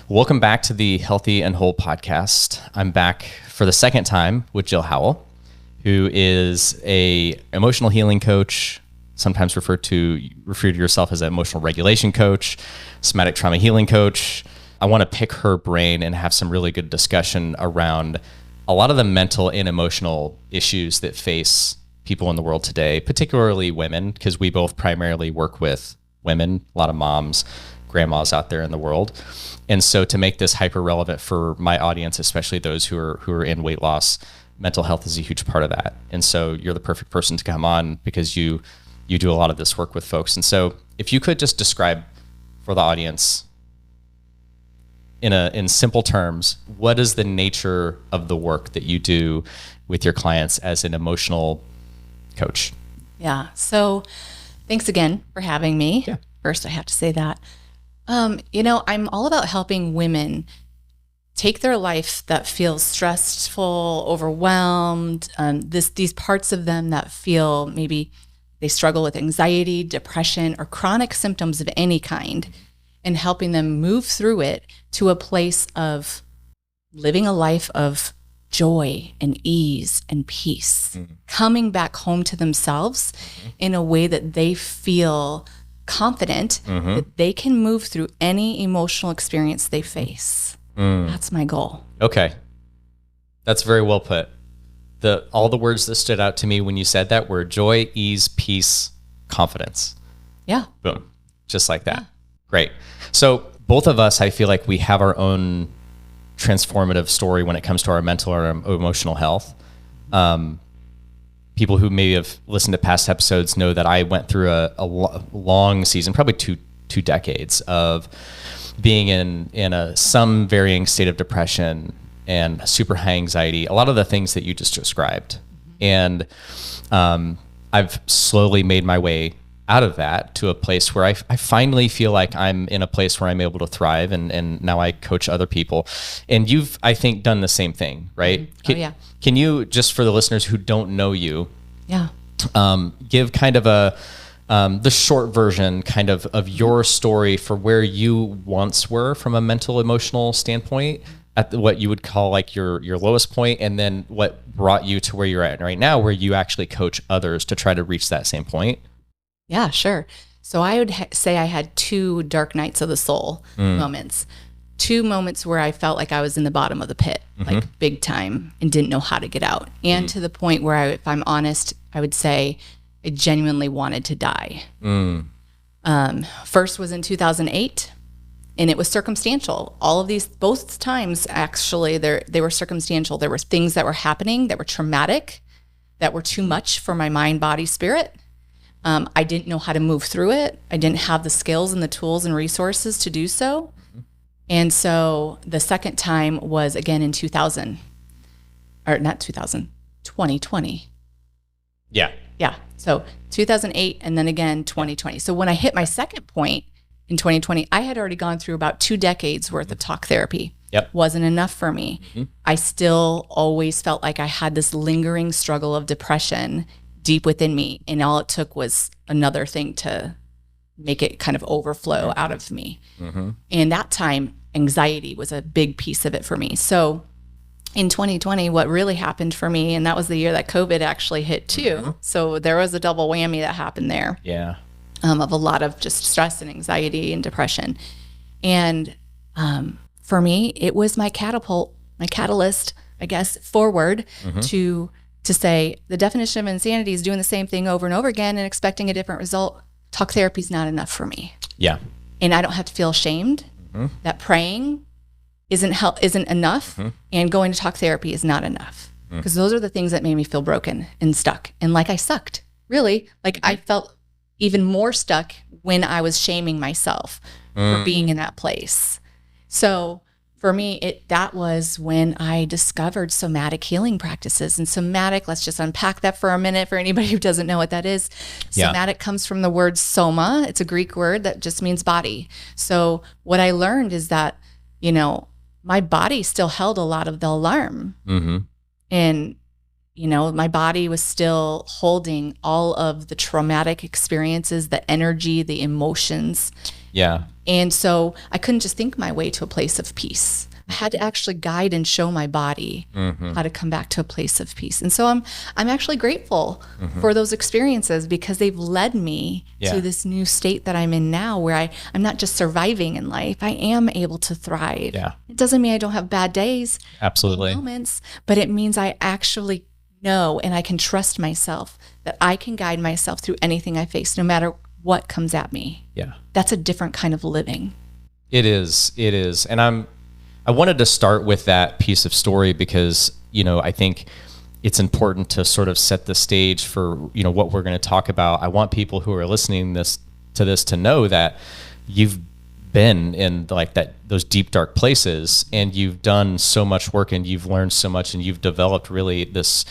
Welcome back to the Healthy and Whole podcast. I'm back for the second time with Jill Howell, who is a emotional healing coach, sometimes refer to yourself as an emotional regulation coach, somatic trauma healing coach. I want to pick her brain and have some really good discussion around a lot of the mental and emotional issues that face people in the world today, particularly women, because we both primarily work with women, a lot of moms, grandmas out there in the world. And so to make this hyper relevant for my audience, especially those who are in weight loss, mental health is a huge part of that. And so you're the perfect person to come on because you do a lot of this work with folks. And so if you could just describe for the audience in simple terms, what is the nature of the work that you do with your clients as an emotional coach? Yeah. So thanks again for having me. Yeah. First, I have to say that. I'm all about helping women take their life that feels stressful, overwhelmed, these parts of them that feel maybe they struggle with anxiety, depression, or chronic symptoms of any kind, and helping them move through it to a place of living a life of joy and ease and peace, coming back home to themselves in a way that they feel confident that they can move through any emotional experience they face. That's my goal. Okay. That's very well put. All the words that stood out to me when you said that were joy, ease, peace, confidence. Yeah. Boom. Just like that. Yeah. Great. So both of us, I feel like we have our own transformative story when it comes to our mental or emotional health. People who maybe have listened to past episodes know that I went through a long season, probably two decades of being in some varying state of depression and super high anxiety, a lot of the things that you just described. And I've slowly made my way out of that to a place where I finally feel like I'm in a place where I'm able to thrive, and now I coach other people. And you've, I think, done the same thing, right? Can you, just for the listeners who don't know you, give kind of the short version kind of your story for where you once were from a mental emotional standpoint at what you would call like your lowest point, and then what brought you to where you're at right now, where you actually coach others to try to reach that same point? Yeah, sure. So I would say I had two dark nights of the soul moments. Two moments where I felt like I was in the bottom of the pit, like big time, and didn't know how to get out. And to the point where if I'm honest, I would say I genuinely wanted to die. First was in 2008, and it was circumstantial. All of these, both times actually, they were circumstantial. There were things that were happening that were traumatic, that were too much for my mind, body, spirit. I didn't know how to move through it. I didn't have the skills and the tools and resources to do so. And so the second time was again in 2020. Yeah. Yeah. So 2008 and then again 2020. So when I hit my second point in 2020, I had already gone through about 2 decades worth of talk therapy. Yep. Wasn't enough for me. I still always felt like I had this lingering struggle of depression deep within me, and all it took was another thing to make it kind of overflow out of me. And that time, anxiety was a big piece of it for me. So in 2020, what really happened for me, and that was the year that COVID actually hit too. So there was a double whammy that happened there. Yeah. Of a lot of just stress and anxiety and depression. And for me, it was my catalyst, I guess, forward to say the definition of insanity is doing the same thing over and over again and expecting a different result. Talk therapy is not enough for me. Yeah. And I don't have to feel ashamed that praying isn't enough and going to talk therapy is not enough. Because those are the things that made me feel broken and stuck. And like I sucked, really. Like I felt even more stuck when I was shaming myself for being in that place. So for me, that was when I discovered somatic healing practices. And somatic, let's just unpack that for a minute for anybody who doesn't know what that is. Yeah. Somatic comes from the word soma. It's a Greek word that just means body. So what I learned is that, my body still held a lot of the alarm. And, my body was still holding all of the traumatic experiences, the energy, the emotions Yeah. And so I couldn't just think my way to a place of peace. I had to actually guide and show my body how to come back to a place of peace. And so I'm actually grateful for those experiences because they've led me to this new state that I'm in now where I'm not just surviving in life. I am able to thrive. Yeah. It doesn't mean I don't have bad days, Absolutely. moments, but it means I actually know and I can trust myself that I can guide myself through anything I face, no matter what comes at me. Yeah. That's a different kind of living. It is. And I wanted to start with that piece of story because, I think it's important to sort of set the stage for, what we're going to talk about. I want people who are listening to this to know that you've been in those deep, dark places, and you've done so much work, and you've learned so much, and you've developed really this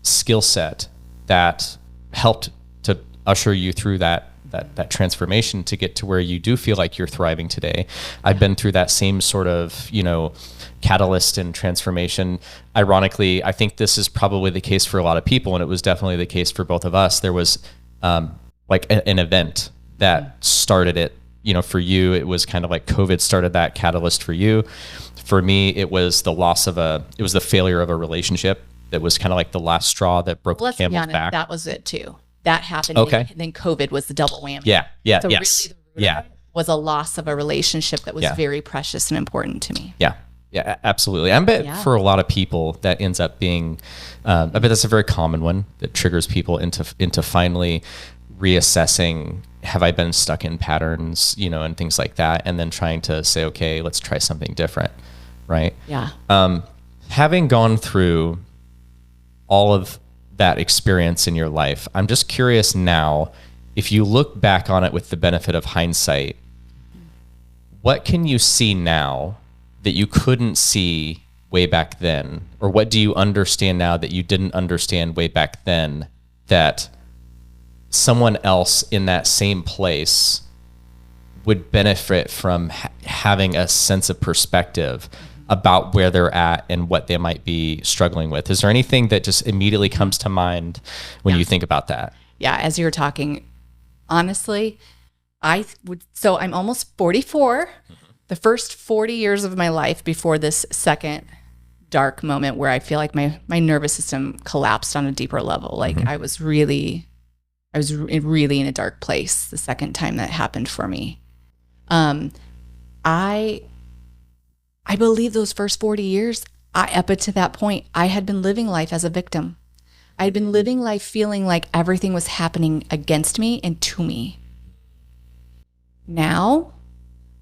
skill set that helped to usher you through that transformation to get to where you do feel like you're thriving today. I've been through that same sort of, catalyst and transformation. Ironically, I think this is probably the case for a lot of people, and it was definitely the case for both of us. There was an event that started it. For you, it was kind of like COVID started that catalyst for you. For me, it was the failure of a relationship that was kind of like the last straw that broke the camel's back. That was it too. That happened. Okay. And then COVID was the double whammy. Yeah. So Yes. really the root of it was a loss of a relationship that was very precious and important to me. Yeah. Yeah, absolutely. I bet for a lot of people that ends up being, I bet that's a very common one that triggers people into finally reassessing, have I been stuck in patterns, and things like that, and then trying to say, okay, let's try something different, right? Yeah. Having gone through all of that experience in your life, I'm just curious now, if you look back on it with the benefit of hindsight, what can you see now that you couldn't see way back then? Or what do you understand now that you didn't understand way back then that someone else in that same place would benefit from having a sense of perspective about where they're at and what they might be struggling with? Is there anything that just immediately comes to mind when you think about that? Yeah, as you were talking, honestly, so I'm almost 44. The first 40 years of my life before this second dark moment where I feel like my nervous system collapsed on a deeper level. Like I was really in a dark place the second time that happened for me. I believe those first 40 years, up to that point, I had been living life as a victim. I had been living life feeling like everything was happening against me and to me. Now,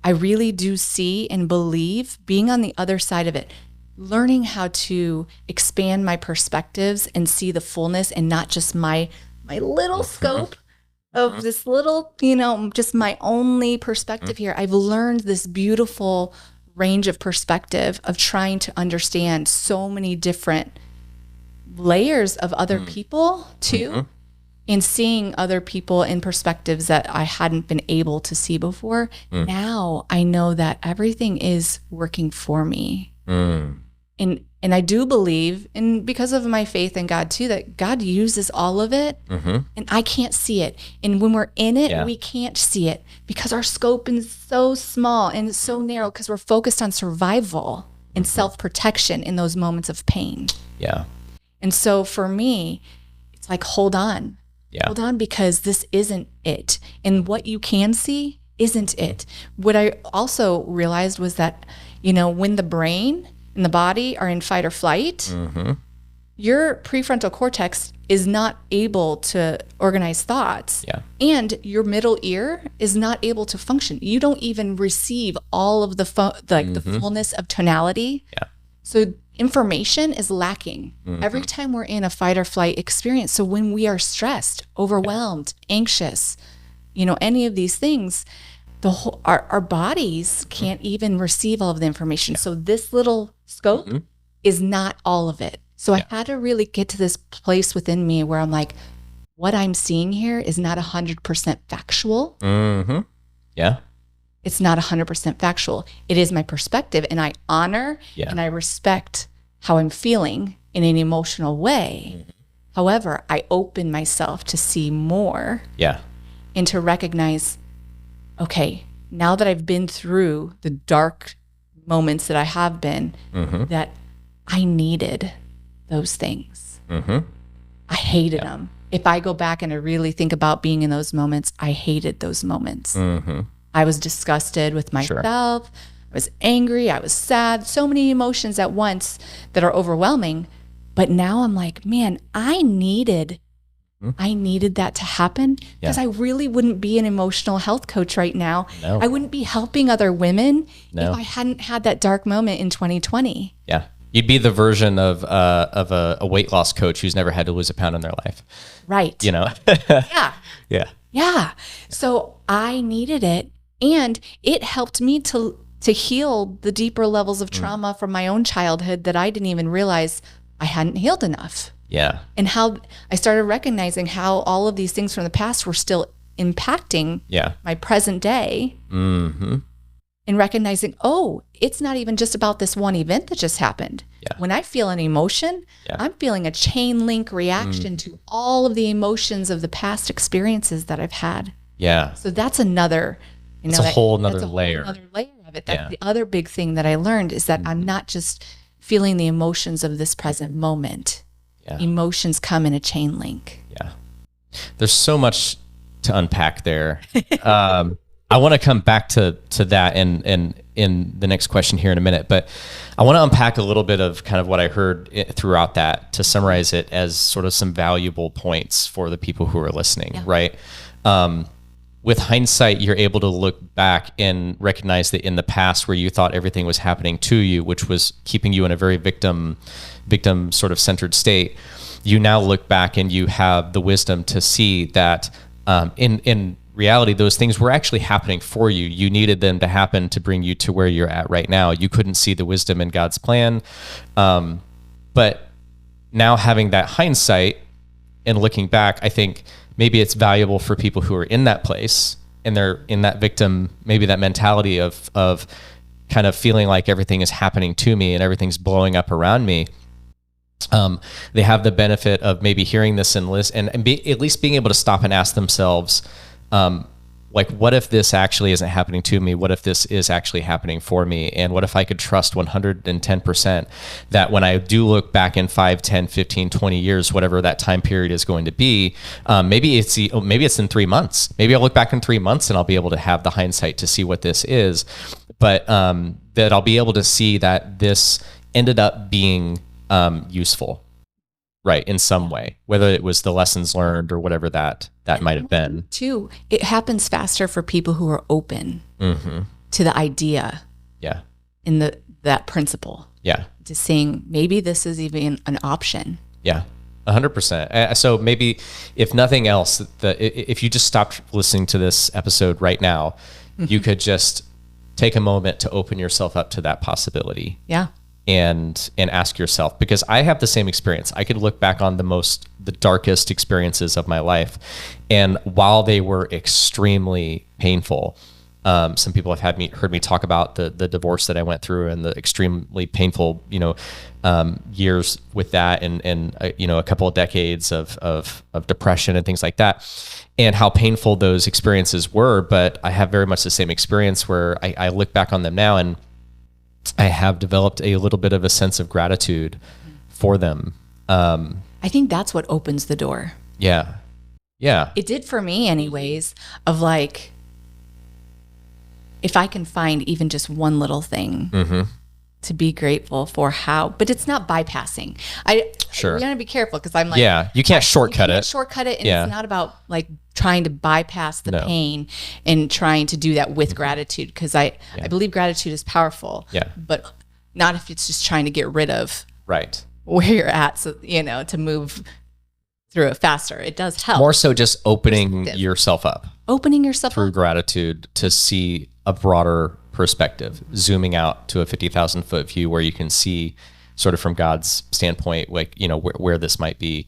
I really do see and believe being on the other side of it, learning how to expand my perspectives and see the fullness and not just my little scope of this little, just my only perspective here. I've learned this beautiful range of perspective of trying to understand so many different layers of other people too, and seeing other people in perspectives that I hadn't been able to see before. Now I know that everything is working for me. And I do believe, and because of my faith in God too, that God uses all of it, and I can't see it. And when we're in it, we can't see it because our scope is so small and it's so narrow because we're focused on survival and self-protection in those moments of pain. Yeah. And so for me, it's like, hold on. Yeah. Hold on, because this isn't it. And what you can see isn't it. What I also realized was that, when the brain and the body are in fight or flight, your prefrontal cortex is not able to organize thoughts. Yeah. And your middle ear is not able to function. You don't even receive all of the fullness of tonality. Yeah. So information is lacking every time we're in a fight or flight experience. So when we are stressed, overwhelmed, anxious, any of these things, our bodies can't even receive all of the information. So this little scope is not all of it. So I had to really get to this place within me where I'm like, what I'm seeing here is not 100% factual. Yeah. It's not 100% factual. It is my perspective, and I honor and I respect how I'm feeling in an emotional way. However, I open myself to see more. Yeah. And to recognize, okay, now that I've been through the dark moments that I have been, that I needed those things. I hated them. If I go back and I really think about being in those moments, I hated those moments. I was disgusted with myself. I was angry. I was sad. So many emotions at once that are overwhelming. But now I'm like, man, I needed that to happen, because I really wouldn't be an emotional health coach right now. I wouldn't be helping other women if I hadn't had that dark moment in 2020. Yeah. You'd be the version of a weight loss coach who's never had to lose a pound in their life. Right. You know? Yeah. So I needed it, and it helped me to heal the deeper levels of trauma from my own childhood that I didn't even realize I hadn't healed enough. Yeah. And how I started recognizing how all of these things from the past were still impacting my present day. And recognizing, oh, it's not even just about this one event that just happened. When I feel an emotion, I'm feeling a chain link reaction to all of the emotions of the past experiences that I've had. So that's another, it's a whole nother layer. Another layer of it. That's the other big thing that I learned, is that I'm not just feeling the emotions of this present moment. Emotions come in a chain link. There's so much to unpack there. I want to come back to that in the next question here in a minute, but I want to unpack a little bit of kind of what I heard throughout that, to summarize it as sort of some valuable points for the people who are listening, right? With hindsight, you're able to look back and recognize that in the past, where you thought everything was happening to you, which was keeping you in a very victim sort of centered state, you now look back and you have the wisdom to see that in reality, those things were actually happening for you. You needed them to happen to bring you to where you're at right now. You couldn't see the wisdom in God's plan. But now having that hindsight and looking back, I think maybe it's valuable for people who are in that place and they're in that victim, maybe that mentality of kind of feeling like everything is happening to me and everything's blowing up around me. They have the benefit of maybe hearing this and listen, and at least being able to stop and ask themselves, like, what if this actually isn't happening to me? What if this is actually happening for me? And what if I could trust 110% that when I do look back in 5, 10, 15, 20 years, whatever that time period is going to be, maybe it's in 3 months. Maybe I'll look back in 3 months and I'll be able to have the hindsight to see what this is. But that I'll be able to see that this ended up being useful, right, in some way, whether it was the lessons learned or whatever that might have been. Too, it happens faster for people who are open to the idea, in that principle, to seeing maybe this is even an option. 100%. So maybe, if nothing else, if you just stopped listening to this episode right now, you could just take a moment to open yourself up to that possibility. And ask yourself, because I have the same experience. I could look back on the darkest experiences of my life, and while they were extremely painful, some people have heard me talk about the divorce that I went through and the extremely painful, years with that, and a couple of decades of depression and things like that, and how painful those experiences were. But I have very much the same experience where I look back on them now, and I have developed a little bit of a sense of gratitude for them. I think that's what opens the door. It did for me anyways, of like, if I can find even just one little thing to be grateful for, but it's not bypassing. We gotta be careful, because I'm like, you can't shortcut it. And it's not about like trying to bypass the pain and trying to do that with gratitude, because I believe gratitude is powerful. But not if it's just trying to get rid of where you're at, so to move through it faster. It does help. More so just opening yourself up through gratitude to see a broader perspective, zooming out to a 50,000 foot view where you can see sort of from God's standpoint, like, where this might be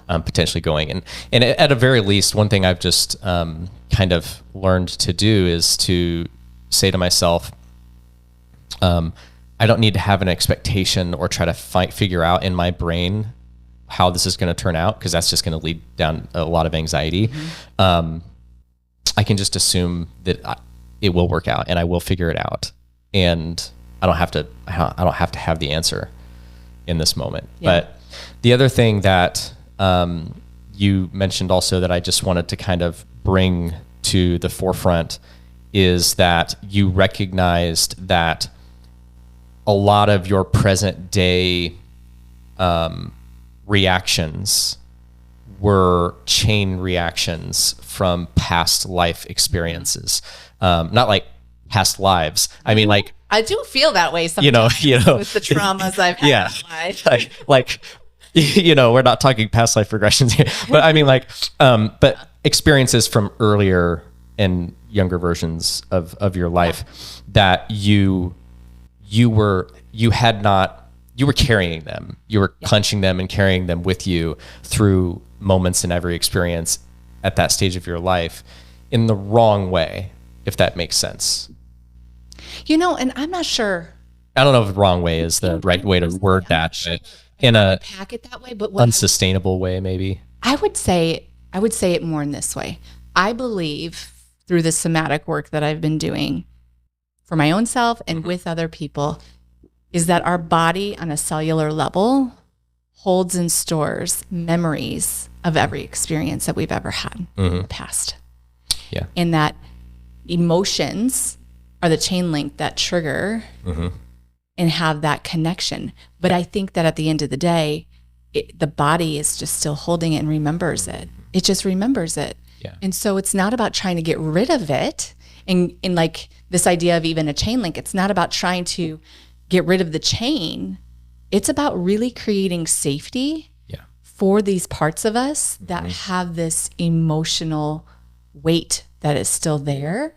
potentially going. And at a very least, one thing I've just kind of learned to do is to say to myself, I don't need to have an expectation or try to figure out in my brain how this is going to turn out, because that's just going to lead down a lot of anxiety. I can just assume that it will work out and I will figure it out. And I don't have to have the answer in this moment. Yeah. But the other thing that you mentioned also that I just wanted to kind of bring to the forefront is that you recognized that a lot of your present day reactions were chain reactions from past life experiences. Not like past lives. I mean, like, I do feel that way sometimes, you know, with the traumas I've had yeah, in life. like, we're not talking past life regressions here, but I mean, like, but experiences from earlier and younger versions of your life that you were carrying them, you were punching them and carrying them with you through moments in every experience at that stage of your life in the wrong way, if that makes sense. And I'm not sure. I don't know if the wrong way is the right way to word that, but in a pack it that way, but unsustainable way, maybe. I would say it more in this way. I believe through the somatic work that I've been doing for my own self and with other people is that our body on a cellular level holds and stores memories of every experience that we've ever had in the past. Yeah. And that emotions are the chain link that trigger and have that connection. But I think that at the end of the day, the body is just still holding it and remembers it. It just remembers it. Yeah. And so it's not about trying to get rid of it. And like this idea of even a chain link, it's not about trying to get rid of the chain. It's about really creating safety for these parts of us that have this emotional weight that is still there.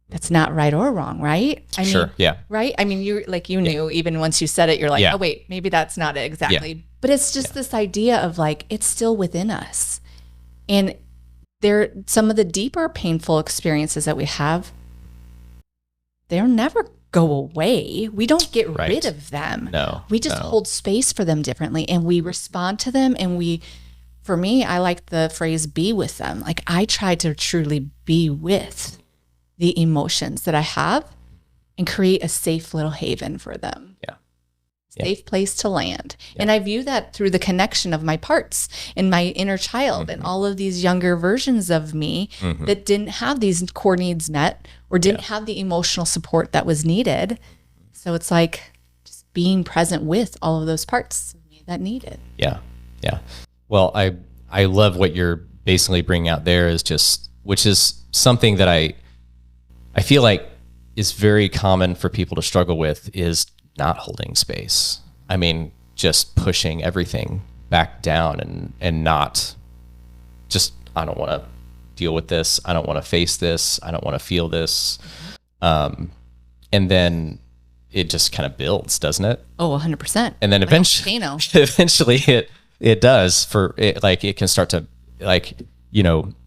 That's not right or wrong, right? I mean, sure. Yeah. Right? I mean, you knew even once you said it, you're like, oh wait, maybe that's not it exactly. Yeah. But it's just this idea of like, it's still within us. And some of the deeper painful experiences that we have, they'll never go away. We don't get rid of them. No. We just hold space for them differently and we respond to them. And for me, I like the phrase be with them. Like I try to truly be with the emotions that I have and create a safe little haven for them. Yeah. Safe place to land. Yeah. And I view that through the connection of my parts and my inner child and all of these younger versions of me that didn't have these core needs met or didn't have the emotional support that was needed. So it's like just being present with all of those parts of me that need it. Yeah. Yeah. Well, I love what you're basically bringing out there which is something that I feel like is very common for people to struggle with is not holding space. I mean, just pushing everything back down and not just, I don't want to deal with this. I don't want to face this. I don't want to feel this. And then it just kind of builds, doesn't it? Oh, 100%. And then eventually it does it can start to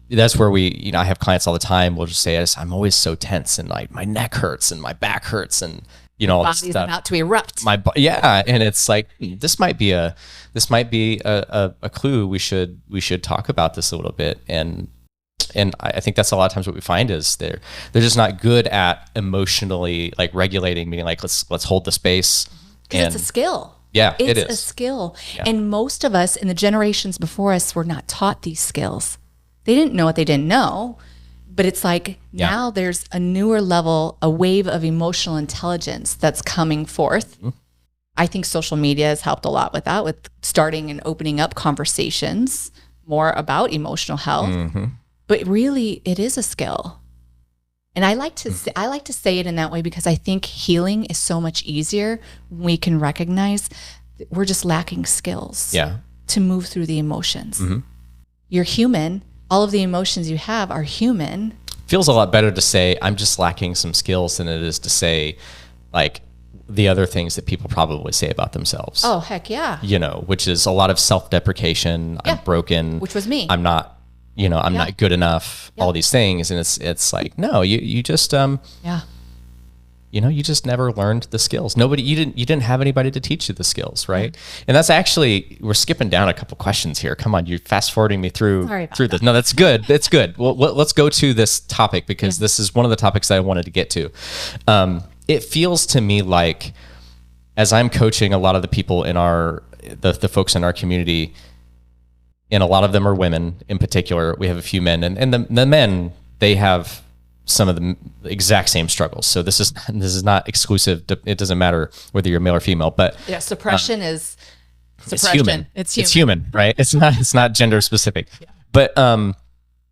that's where I have clients all the time. We'll just say, I'm always so tense and like my neck hurts and my back hurts and all this body's stuff. About to erupt. And it's like this might be a clue. We should talk about this a little bit. And I think that's a lot of times what we find is they're just not good at emotionally like regulating, meaning like let's hold the space. And it's a skill. Yeah, it is a skill. Yeah. And most of us in the generations before us were not taught these skills. They didn't know what they didn't know, but it's like now there's a newer level, a wave of emotional intelligence that's coming forth. Mm-hmm. I think social media has helped a lot with that, with starting and opening up conversations more about emotional health. Mm-hmm. But really, it is a skill. And I like to say it in that way because I think healing is so much easier when we can recognize that we're just lacking skills to move through the emotions. Mm-hmm. You're human. All of the emotions you have are human. Feels a lot better to say I'm just lacking some skills than it is to say like the other things that people probably say about themselves. Oh, heck yeah. Which is a lot of self-deprecation. I'm broken. Which was me. I'm not, I'm not good enough, all these things. And it's like, no, you just, you just never learned the skills. You didn't have anybody to teach you the skills, right? And that's actually, we're skipping down a couple questions here. Come on, you're fast forwarding me through this. No, that's good. It's good. Well, let's go to this topic, because this is one of the topics that I wanted to get to. It feels to me like, as I'm coaching a lot of the people in the folks in our community, and a lot of them are women in particular. We have a few men, and the men, they have some of the exact same struggles. So this is not exclusive. It doesn't matter whether you're male or female, but suppression is suppression. It's human. It's human, right? It's not gender specific. Yeah. But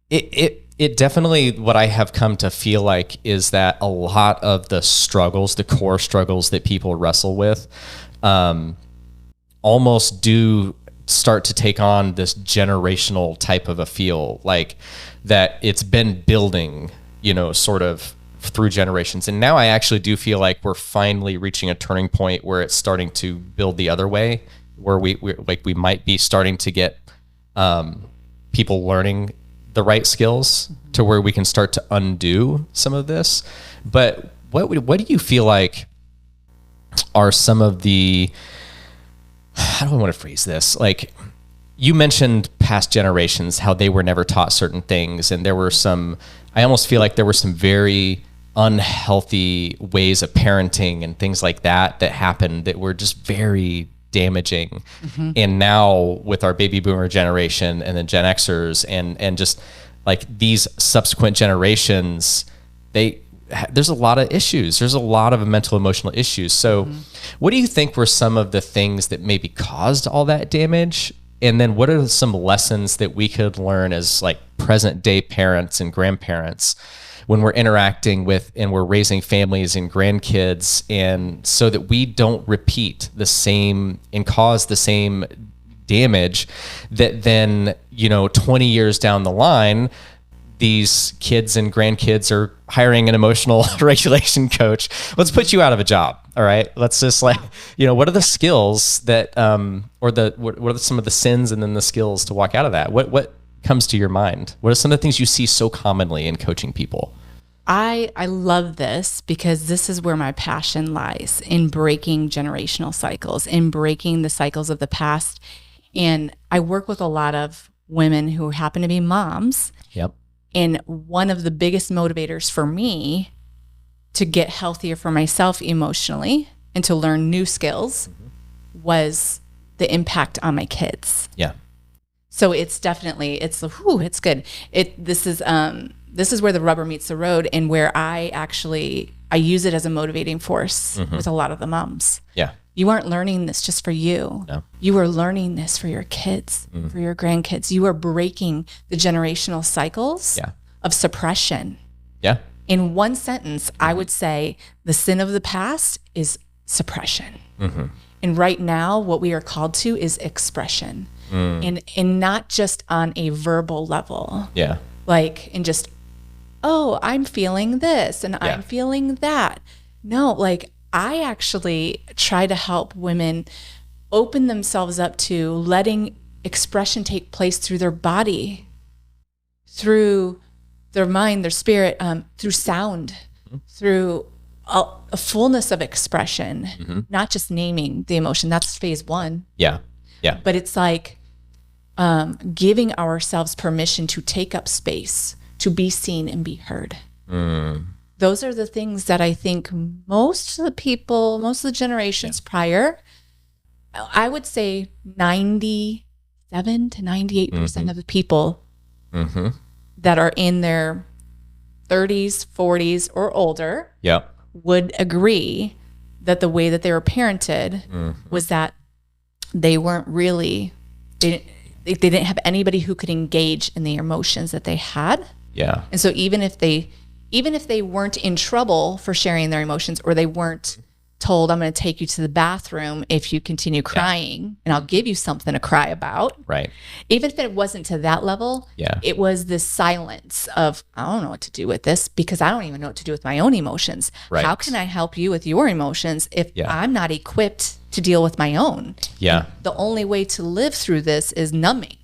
it definitely, what I have come to feel like is that a lot of the struggles, the core struggles that people wrestle with, almost do start to take on this generational type of a feel, like that it's been building, sort of through generations. And now I actually do feel like we're finally reaching a turning point where it's starting to build the other way, where we might be starting to get people learning the right skills to where we can start to undo some of this. But what do you feel like are some of the, how do I want to phrase this? Like, you mentioned past generations, how they were never taught certain things. And I almost feel like there were some very unhealthy ways of parenting and things like that happened that were just very damaging. Mm-hmm. And now with our baby boomer generation and then Gen Xers and just like these subsequent generations, there's a lot of issues. There's a lot of mental, emotional issues. So what do you think were some of the things that maybe caused all that damage? And then what are some lessons that we could learn as like present day parents and grandparents when we're interacting with and we're raising families and grandkids, and so that we don't repeat the same and cause the same damage that then, 20 years down the line, these kids and grandkids are hiring an emotional regulation coach. Let's put you out of a job. All right. Let's just what are the skills that, what are some of the sins and then the skills to walk out of that? What comes to your mind? What are some of the things you see so commonly in coaching people? I love this because this is where my passion lies, in breaking generational cycles, in breaking the cycles of the past. And I work with a lot of women who happen to be moms. Yep. And one of the biggest motivators for me to get healthier for myself emotionally and to learn new skills was the impact on my kids. Yeah. So it's definitely, it's good. This is where the rubber meets the road, and where I use it as a motivating force with a lot of the moms. Yeah. You aren't learning this just for you. No. You are learning this for your kids, for your grandkids. You are breaking the generational cycles of suppression. Yeah. In one sentence, I would say the sin of the past is suppression. Mm-hmm. And right now, what we are called to is expression. And not just on a verbal level. Yeah. Like, and just, oh, I'm feeling this and I'm feeling that. No, like, I actually try to help women open themselves up to letting expression take place through their body, through their mind, their spirit, through sound, through a fullness of expression, not just naming the emotion. That's phase one. Yeah. Yeah. But it's like giving ourselves permission to take up space, to be seen and be heard. Those are the things that I think most of the generations prior, I would say 97 to 98% of the people that are in their 30s, 40s, or older would agree that the way that they were parented was that they weren't really, they didn't have anybody who could engage in the emotions that they had. Yeah. And so even if they weren't in trouble for sharing their emotions, or they weren't told, I'm going to take you to the bathroom if you continue crying and I'll give you something to cry about. Right. Even if it wasn't to that level, it was this silence of, I don't know what to do with this because I don't even know what to do with my own emotions. Right. How can I help you with your emotions if I'm not equipped to deal with my own? Yeah. And the only way to live through this is numbing.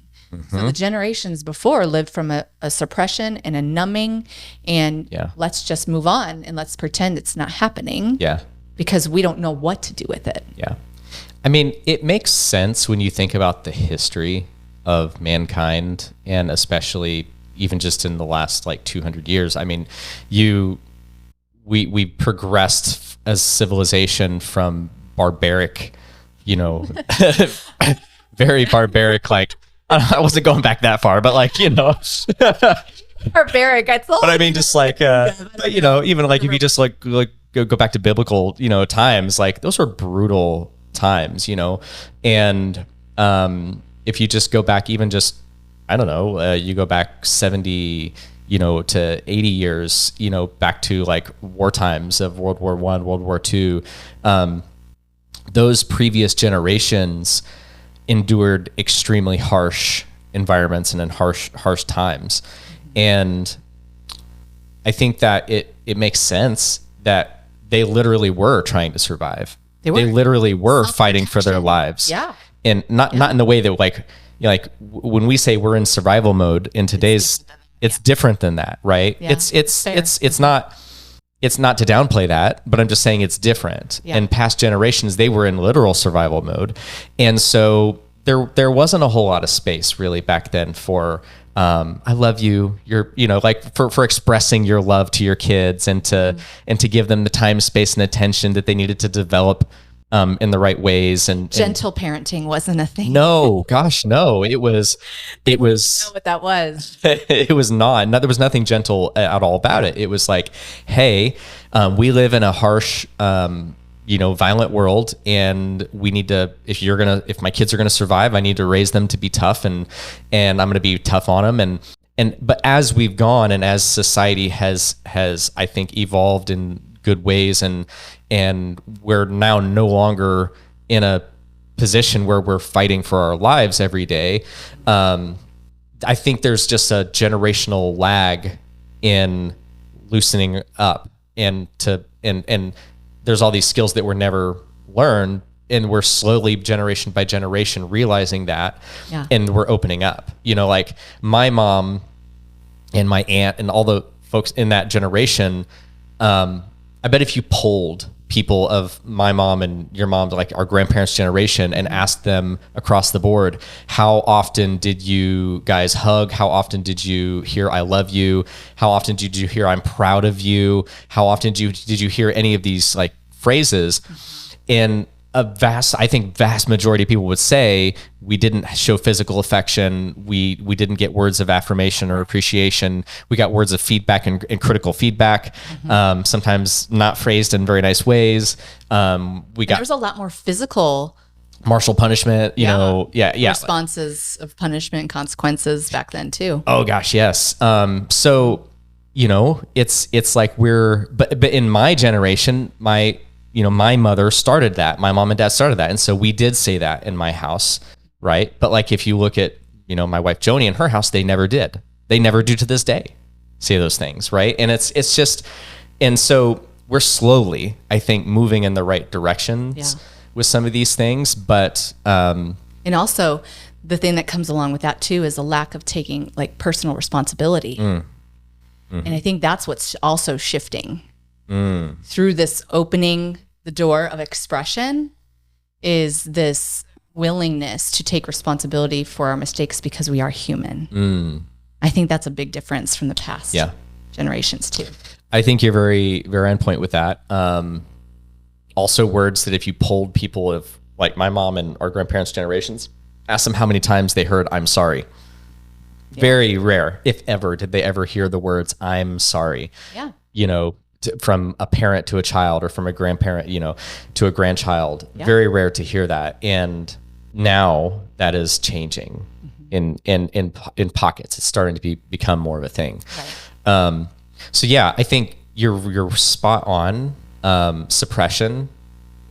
So the generations before lived from a suppression and a numbing and let's just move on and let's pretend it's not happening. Yeah. Because we don't know what to do with it. Yeah. I mean, it makes sense when you think about the history of mankind, and especially even just in the last like 200 years. I mean, we progressed as civilization from barbaric, very barbaric, like, I wasn't going back that far, but like, Barbaric. But I mean, just like, even like if you just like go back to biblical, times, like those were brutal times, and if you just go back, even just, I don't know, you go back 70, to 80 years, back to like war times of World War I, World War II, those previous generations endured extremely harsh environments and in harsh times. And I think that it makes sense that they literally were trying to survive. They literally were fighting for their lives. Yeah. And not in the way that like when we say we're in survival mode in today's, it's different than that, right? Yeah. It's not to downplay that, but I'm just saying it's different. Yeah. In past generations, they were in literal survival mode. And so there wasn't a whole lot of space really back then for, I love you. You're, like for expressing your love to your kids and to give them the time, space, and attention that they needed to develop in the right ways. And gentle parenting wasn't a thing. No, gosh, no. It was know what that was. It was not. There was nothing gentle at all about it. It was like, hey, we live in a harsh, violent world, and we need to, if my kids are gonna survive, I need to raise them to be tough, and I'm gonna be tough on them. But as we've gone, and as society has I think evolved in good ways, and we're now no longer in a position where we're fighting for our lives every day. I think there's just a generational lag in loosening up, and there's all these skills that were never learned, and we're slowly generation by generation realizing that, and we're opening up. Like my mom and my aunt and all the folks in that generation, I bet if you polled people of my mom and your mom, like our grandparents' generation, and asked them across the board, how often did you guys hug? How often did you hear "I love you"? How often did you hear "I'm proud of you"? How often did you hear any of these like phrases? And a vast majority of people would say we didn't show physical affection. We didn't get words of affirmation or appreciation. We got words of feedback and critical feedback, sometimes not phrased in very nice ways. There's a lot more physical martial punishment, responses of punishment and consequences back then too. Oh gosh, yes. So it's like but in my generation, my mother started that. My mom and dad started that. And so we did say that in my house, right? But like if you look at, my wife Joni and her house, they never did. They never do to this day say those things, right? And it's just, and so we're slowly, I think, moving in the right directions with some of these things. But and also the thing that comes along with that too is a lack of taking like personal responsibility. Mm-hmm. And I think that's what's also shifting through this opening the door of expression, is this willingness to take responsibility for our mistakes because we are human. I think that's a big difference from the past generations too. I think you're very, very on point with that. Also words that if you polled people of like my mom and our grandparents' generations, ask them how many times they heard "I'm sorry." Yeah. Very rare, if ever, did they ever hear the words "I'm sorry." Yeah. From a parent to a child, or from a grandparent, to a grandchild. Yeah. Very rare to hear that. And now that is changing in pockets. It's starting to become more of a thing. Right. So yeah, I think you're spot on. Suppression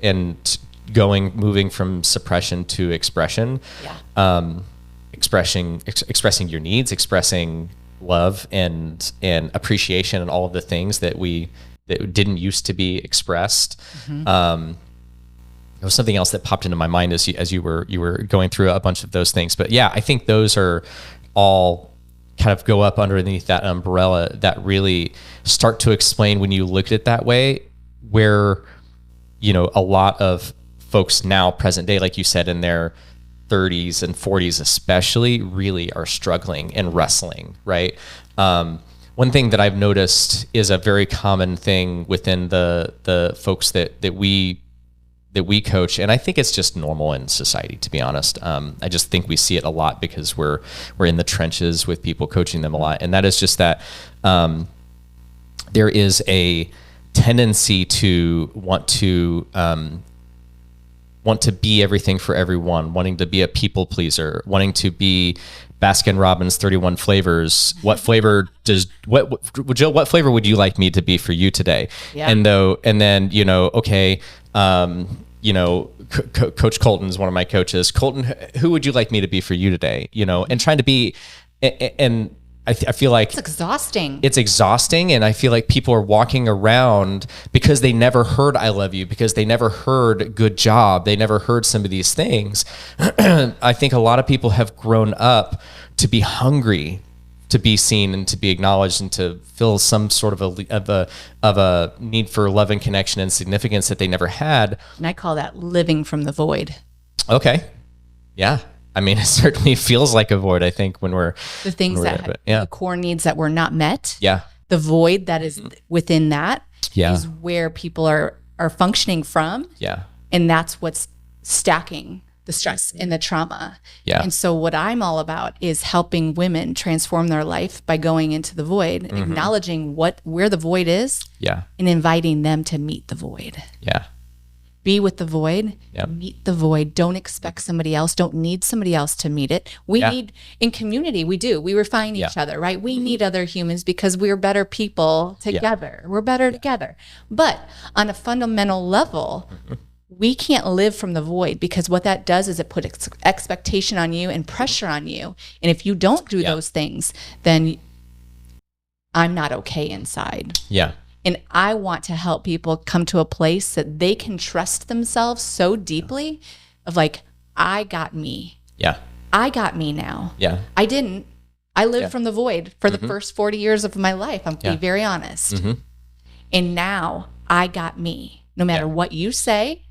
and moving from suppression to expression. Yeah. Expressing your needs, expressing love and appreciation, and all of the things that didn't used to be expressed. there was something else that popped into my mind as you were going through a bunch of those things. But yeah, I think those are all kind of go up underneath that umbrella that really start to explain, when you look at it that way, where, you know, a lot of folks now, present day, like you said, in their 30s and 40s especially, really are struggling and wrestling, right? One thing that I've noticed is a very common thing within the folks that we coach, and I think it's just normal in society, to be honest. I just think we see it a lot because we're in the trenches with people, coaching them a lot, and that is just that there is a tendency to want to be everything for everyone, wanting to be a people pleaser, wanting to be Baskin Robbins 31 flavors. What flavor what flavor would you like me to be for you today? Yeah. And then, you know, okay, you know, Coach Colton is one of my coaches. Colton, who would you like me to be for you today? You know, and trying to be, and I feel like it's exhausting. It's exhausting. And I feel like people are walking around because they never heard "I love you," because they never heard "good job." They never heard some of these things. I think a lot of people have grown up to be hungry, to be seen and to be acknowledged, and to feel some sort of a need for love and connection and significance that they never had. And I call that living from the void. Okay. Yeah. I mean, it certainly feels like a void, I think, when we're the things the core needs that were not met. Yeah. The void that is within that yeah. is where people are functioning from. Yeah. And that's what's stacking the stress and the trauma. Yeah. And so what I'm all about is helping women transform their life by going into the void, acknowledging where the void is, yeah, and inviting them to meet the void. Yeah. Be with the void, Yep. meet the void. Don't expect somebody else. Don't need somebody else to meet it. We need, in community, we do. We refine each other, right? We need other humans because we're better people together. We're better together. But on a fundamental level, we can't live from the void, because what that does is it puts expectation on you and pressure on you. And if you don't do those things, then I'm not okay inside. Yeah. And I want to help people come to a place that they can trust themselves so deeply of like, I got me. Yeah. I got me now. Yeah. I didn't. I lived from the void for the first 40 years of my life. I'm being very honest. And now I got me. No matter what you say,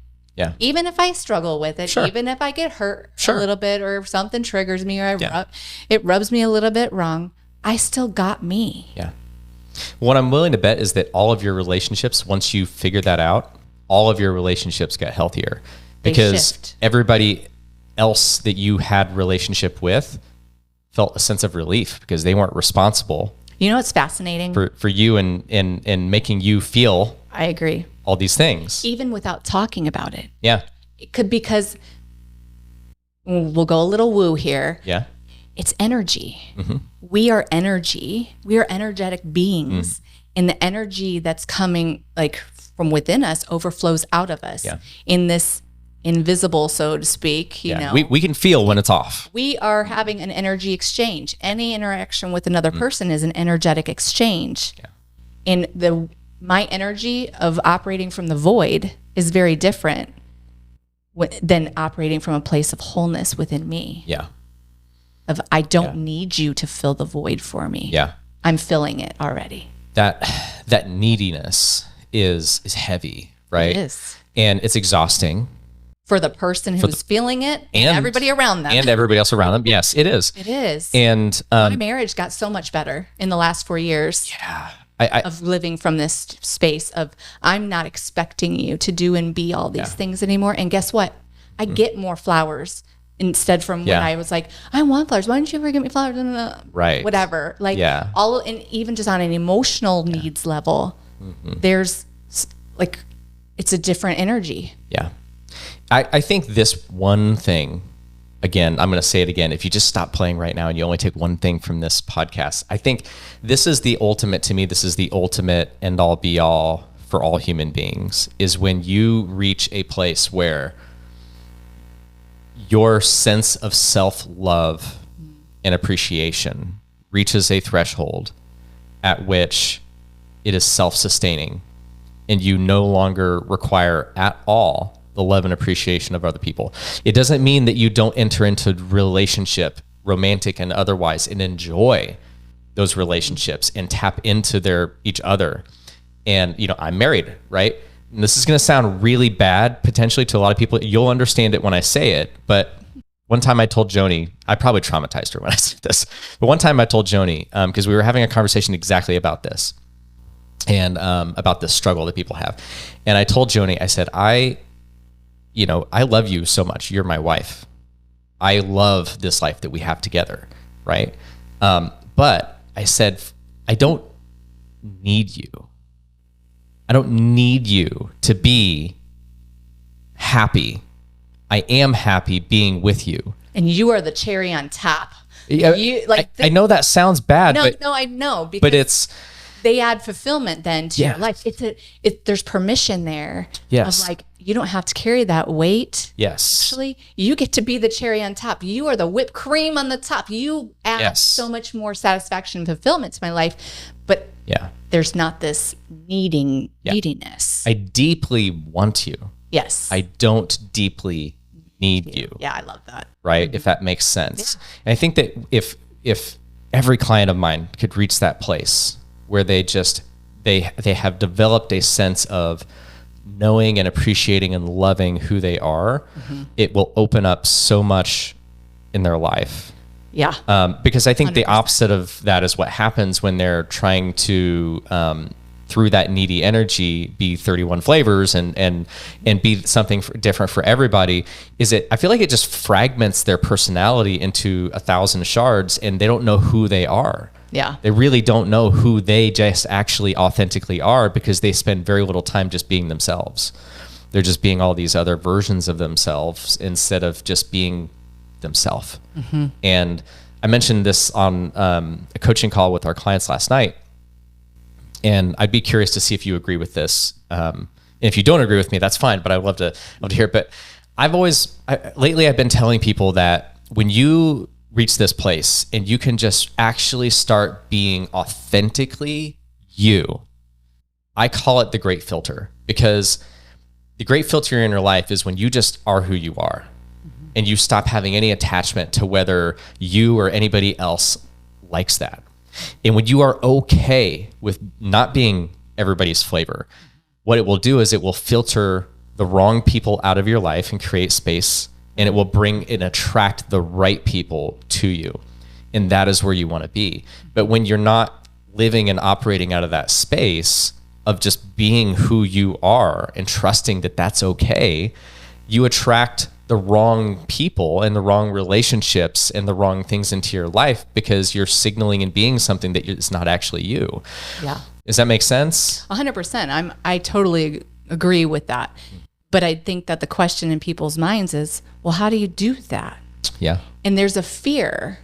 even if I struggle with it, even if I get hurt a little bit or something triggers me or it rubs me a little bit wrong, I still got me. Yeah. What I'm willing to bet is that all of your relationships, once you figure that out, all of your relationships get healthier, because everybody else that you had relationship with felt a sense of relief because they weren't responsible. You know what's fascinating? For you and making you feel. I agree. All these things. Even without talking about it. Yeah. It could, because we'll go a little woo here. Yeah. It's energy. We are energy. We are energetic beings. And the energy that's coming like from within us overflows out of us in this invisible, so to speak, you know. We can feel when it's off. We are having an energy exchange. Any interaction with another person is an energetic exchange. Yeah. And my energy of operating from the void is very different than operating from a place of wholeness within me. Yeah. Of I don't need you to fill the void for me. Yeah. I'm filling it already. That neediness is heavy, right? It is. And it's exhausting. For the person who's feeling it and everybody around them. And everybody else around them. Yes, it is. It is. And my marriage got so much better in the last 4 years. Yeah. Of living from this space of I'm not expecting you to do and be all these things anymore. And guess what? I get more flowers. Instead from when I was like, I want flowers. Why don't you ever give me flowers? Right. Whatever. Like all, and even just on an emotional needs level, there's like, it's a different energy. Yeah. I think this one thing, again, I'm going to say it again. If you just stop playing right now and you only take one thing from this podcast, I think this is the ultimate, to me, this is the ultimate end all be all for all human beings, is when you reach a place where your sense of self-love and appreciation reaches a threshold at which it is self-sustaining, and you no longer require at all the love and appreciation of other people. It doesn't mean that you don't enter into relationship, romantic and otherwise, and enjoy those relationships and tap into each other. And, I'm married, right? And this is going to sound really bad potentially to a lot of people. You'll understand it when I say it, but one time I told Joni, I probably traumatized her when I said this, but one time I told Joni, because we were having a conversation exactly about this and about this struggle that people have. And I told Joni, I said, I love you so much. You're my wife. I love this life that we have together, right? But I said, I don't need you. I don't need you to be happy. I am happy being with you. And you are the cherry on top. I know that sounds bad. No, I know. Because they add fulfillment then to your life. There's permission there. Yes. Of like, you don't have to carry that weight. Yes. Actually, you get to be the cherry on top. You are the whipped cream on the top. You add so much more satisfaction and fulfillment to my life. But there's not this neediness. I deeply want you. Yes. I don't deeply need you. Yeah, I love that. Right? If that makes sense. Yeah. And I think that if every client of mine could reach that place where they have developed a sense of knowing and appreciating and loving who they are, it will open up so much in their life. Yeah. Because I think 100%. The opposite of that is what happens when they're trying to, through that needy energy, be 31 flavors and be something different for everybody. I feel like it just fragments their personality into 1,000 shards, and they don't know who they are. Yeah. They really don't know who they just actually authentically are, because they spend very little time just being themselves. They're just being all these other versions of themselves instead of just being themselves. Mm-hmm. And I mentioned this on a coaching call with our clients last night. And I'd be curious to see if you agree with this. And if you don't agree with me, that's fine, but I'd love to hear it. But lately I've been telling people that when you reach this place and you can just actually start being authentically you, I call it the great filter, because the great filter in your life is when you just are who you are, and you stop having any attachment to whether you or anybody else likes that. And when you are okay with not being everybody's flavor, what it will do is it will filter the wrong people out of your life and create space, and it will bring and attract the right people to you. And that is where you want to be. But when you're not living and operating out of that space of just being who you are and trusting that that's okay, you attract the wrong people and the wrong relationships and the wrong things into your life, because you're signaling and being something that is not actually you. Yeah. Does that make sense? 100%. I totally agree with that. But I think that the question in people's minds is, well, how do you do that? Yeah. And there's a fear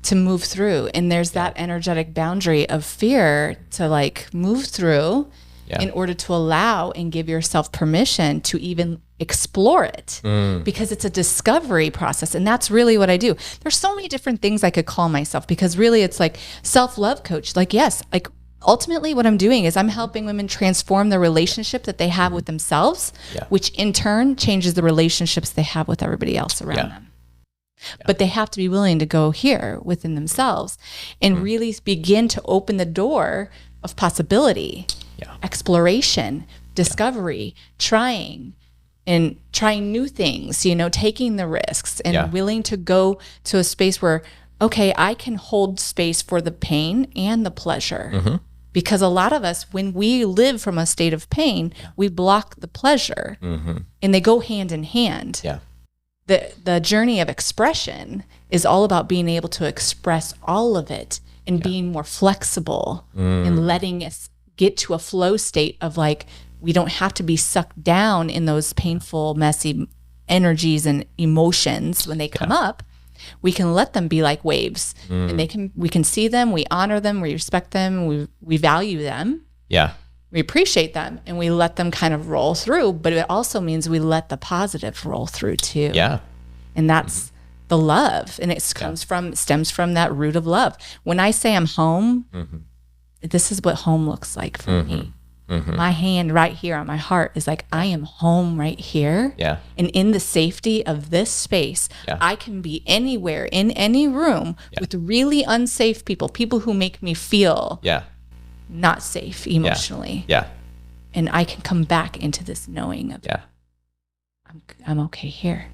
to move through. And there's that energetic boundary of fear to like move through in order to allow and give yourself permission to even explore it, because it's a discovery process. And that's really what I do. There's so many different things I could call myself, because really it's like self-love coach. Like, yes, like ultimately what I'm doing is I'm helping women transform the relationship that they have with themselves, which in turn changes the relationships they have with everybody else around them. Yeah. But they have to be willing to go here within themselves and really begin to open the door of possibility, exploration, discovery, trying new things, taking the risks and willing to go to a space where, okay, I can hold space for the pain and the pleasure. Because a lot of us, when we live from a state of pain, we block the pleasure and they go hand in hand. Yeah. The journey of expression is all about being able to express all of it and being more flexible and letting us get to a flow state of like, we don't have to be sucked down in those painful, messy energies and emotions when they come up. We can let them be like waves, and we can see them, we honor them, we respect them, we value them. Yeah. We appreciate them, and we let them kind of roll through, but it also means we let the positive roll through too. Yeah. And that's the love, and it stems from that root of love. When I say I'm home, this is what home looks like for me. My hand right here on my heart is like, I am home right here. Yeah. And in the safety of this space, I can be anywhere in any room with really unsafe people who make me feel not safe emotionally. Yeah. And I can come back into this knowing of I'm okay here.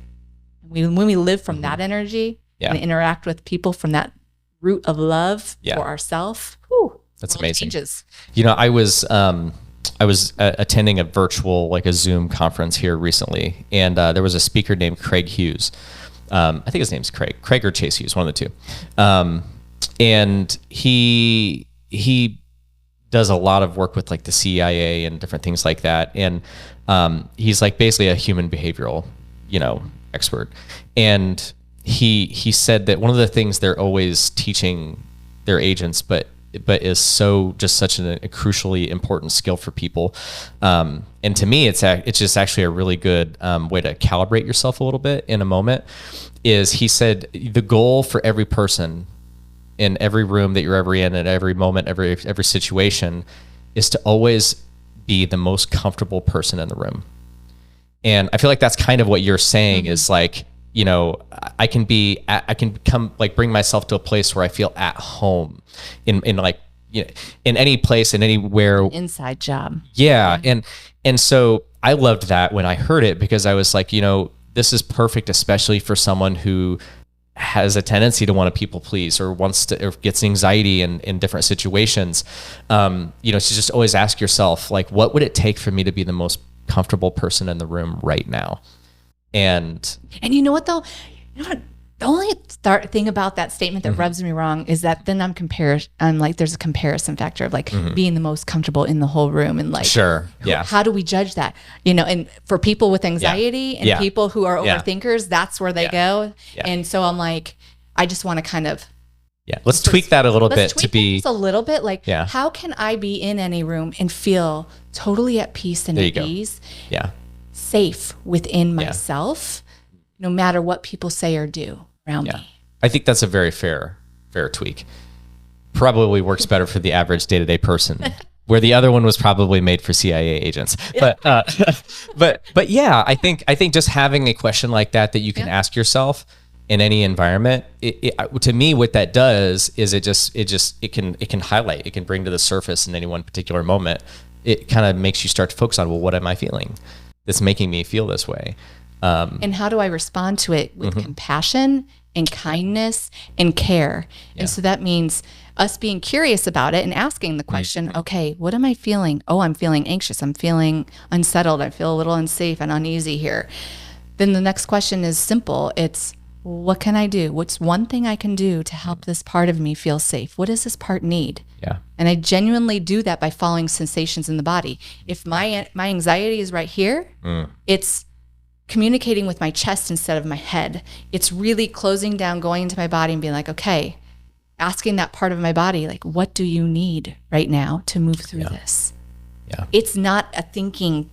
When we live from that energy and interact with people from that root of love for ourselves, that's amazing. Changes. You know, I was attending a virtual, like a Zoom conference here recently, and there was a speaker named Craig Hughes. I think his name's Craig or Chase Hughes, one of the two. And he does a lot of work with like the CIA and different things like that. And he's like basically a human behavioral, expert. And he said that one of the things they're always teaching their agents, but is such a crucially important skill for people. And to me, it's just actually a really good way to calibrate yourself a little bit in a moment. Is he said the goal for every person in every room that you're ever in, at every moment, every situation, is to always be the most comfortable person in the room. And I feel like that's kind of what you're saying is like, I can come like bring myself to a place where I feel at home in like, in any place and anywhere. Inside job. Yeah. And so I loved that when I heard it, because I was like, this is perfect, especially for someone who has a tendency to want to people please or gets anxiety in different situations. To just always ask yourself, like, what would it take for me to be the most comfortable person in the room right now? And you know what though? The only thing about that statement that rubs me wrong is that then I'm like, there's a comparison factor of like being the most comfortable in the whole room, and like, sure, yeah. How do we judge that? And for people with anxiety and people who are overthinkers, that's where they go. Yeah. And so I'm like, I just want to kind of let's tweak that a little bit to be just a little bit like, how can I be in any room and feel totally at peace and at ease? Yeah. Safe within myself, no matter what people say or do around me. I think that's a very fair tweak. Probably works better for the average day-to-day person, where the other one was probably made for CIA agents. But yeah, I think just having a question like that you can ask yourself in any environment, to me, what that does is it can highlight, it can bring to the surface in any one particular moment. It kind of makes you start to focus on, well, what am I feeling that's making me feel this way? And how do I respond to it with compassion and kindness and care? Yeah. And so that means us being curious about it and asking the question, okay, what am I feeling? Oh, I'm feeling anxious. I'm feeling unsettled. I feel a little unsafe and uneasy here. Then the next question is simple. It's, what can I do? What's one thing I can do to help this part of me feel safe? What does this part need? Yeah. And I genuinely do that by following sensations in the body. If my anxiety is right here, it's communicating with my chest instead of my head. It's really closing down, going into my body and being like, okay, asking that part of my body, like, what do you need right now to move through this? Yeah. It's not a thinking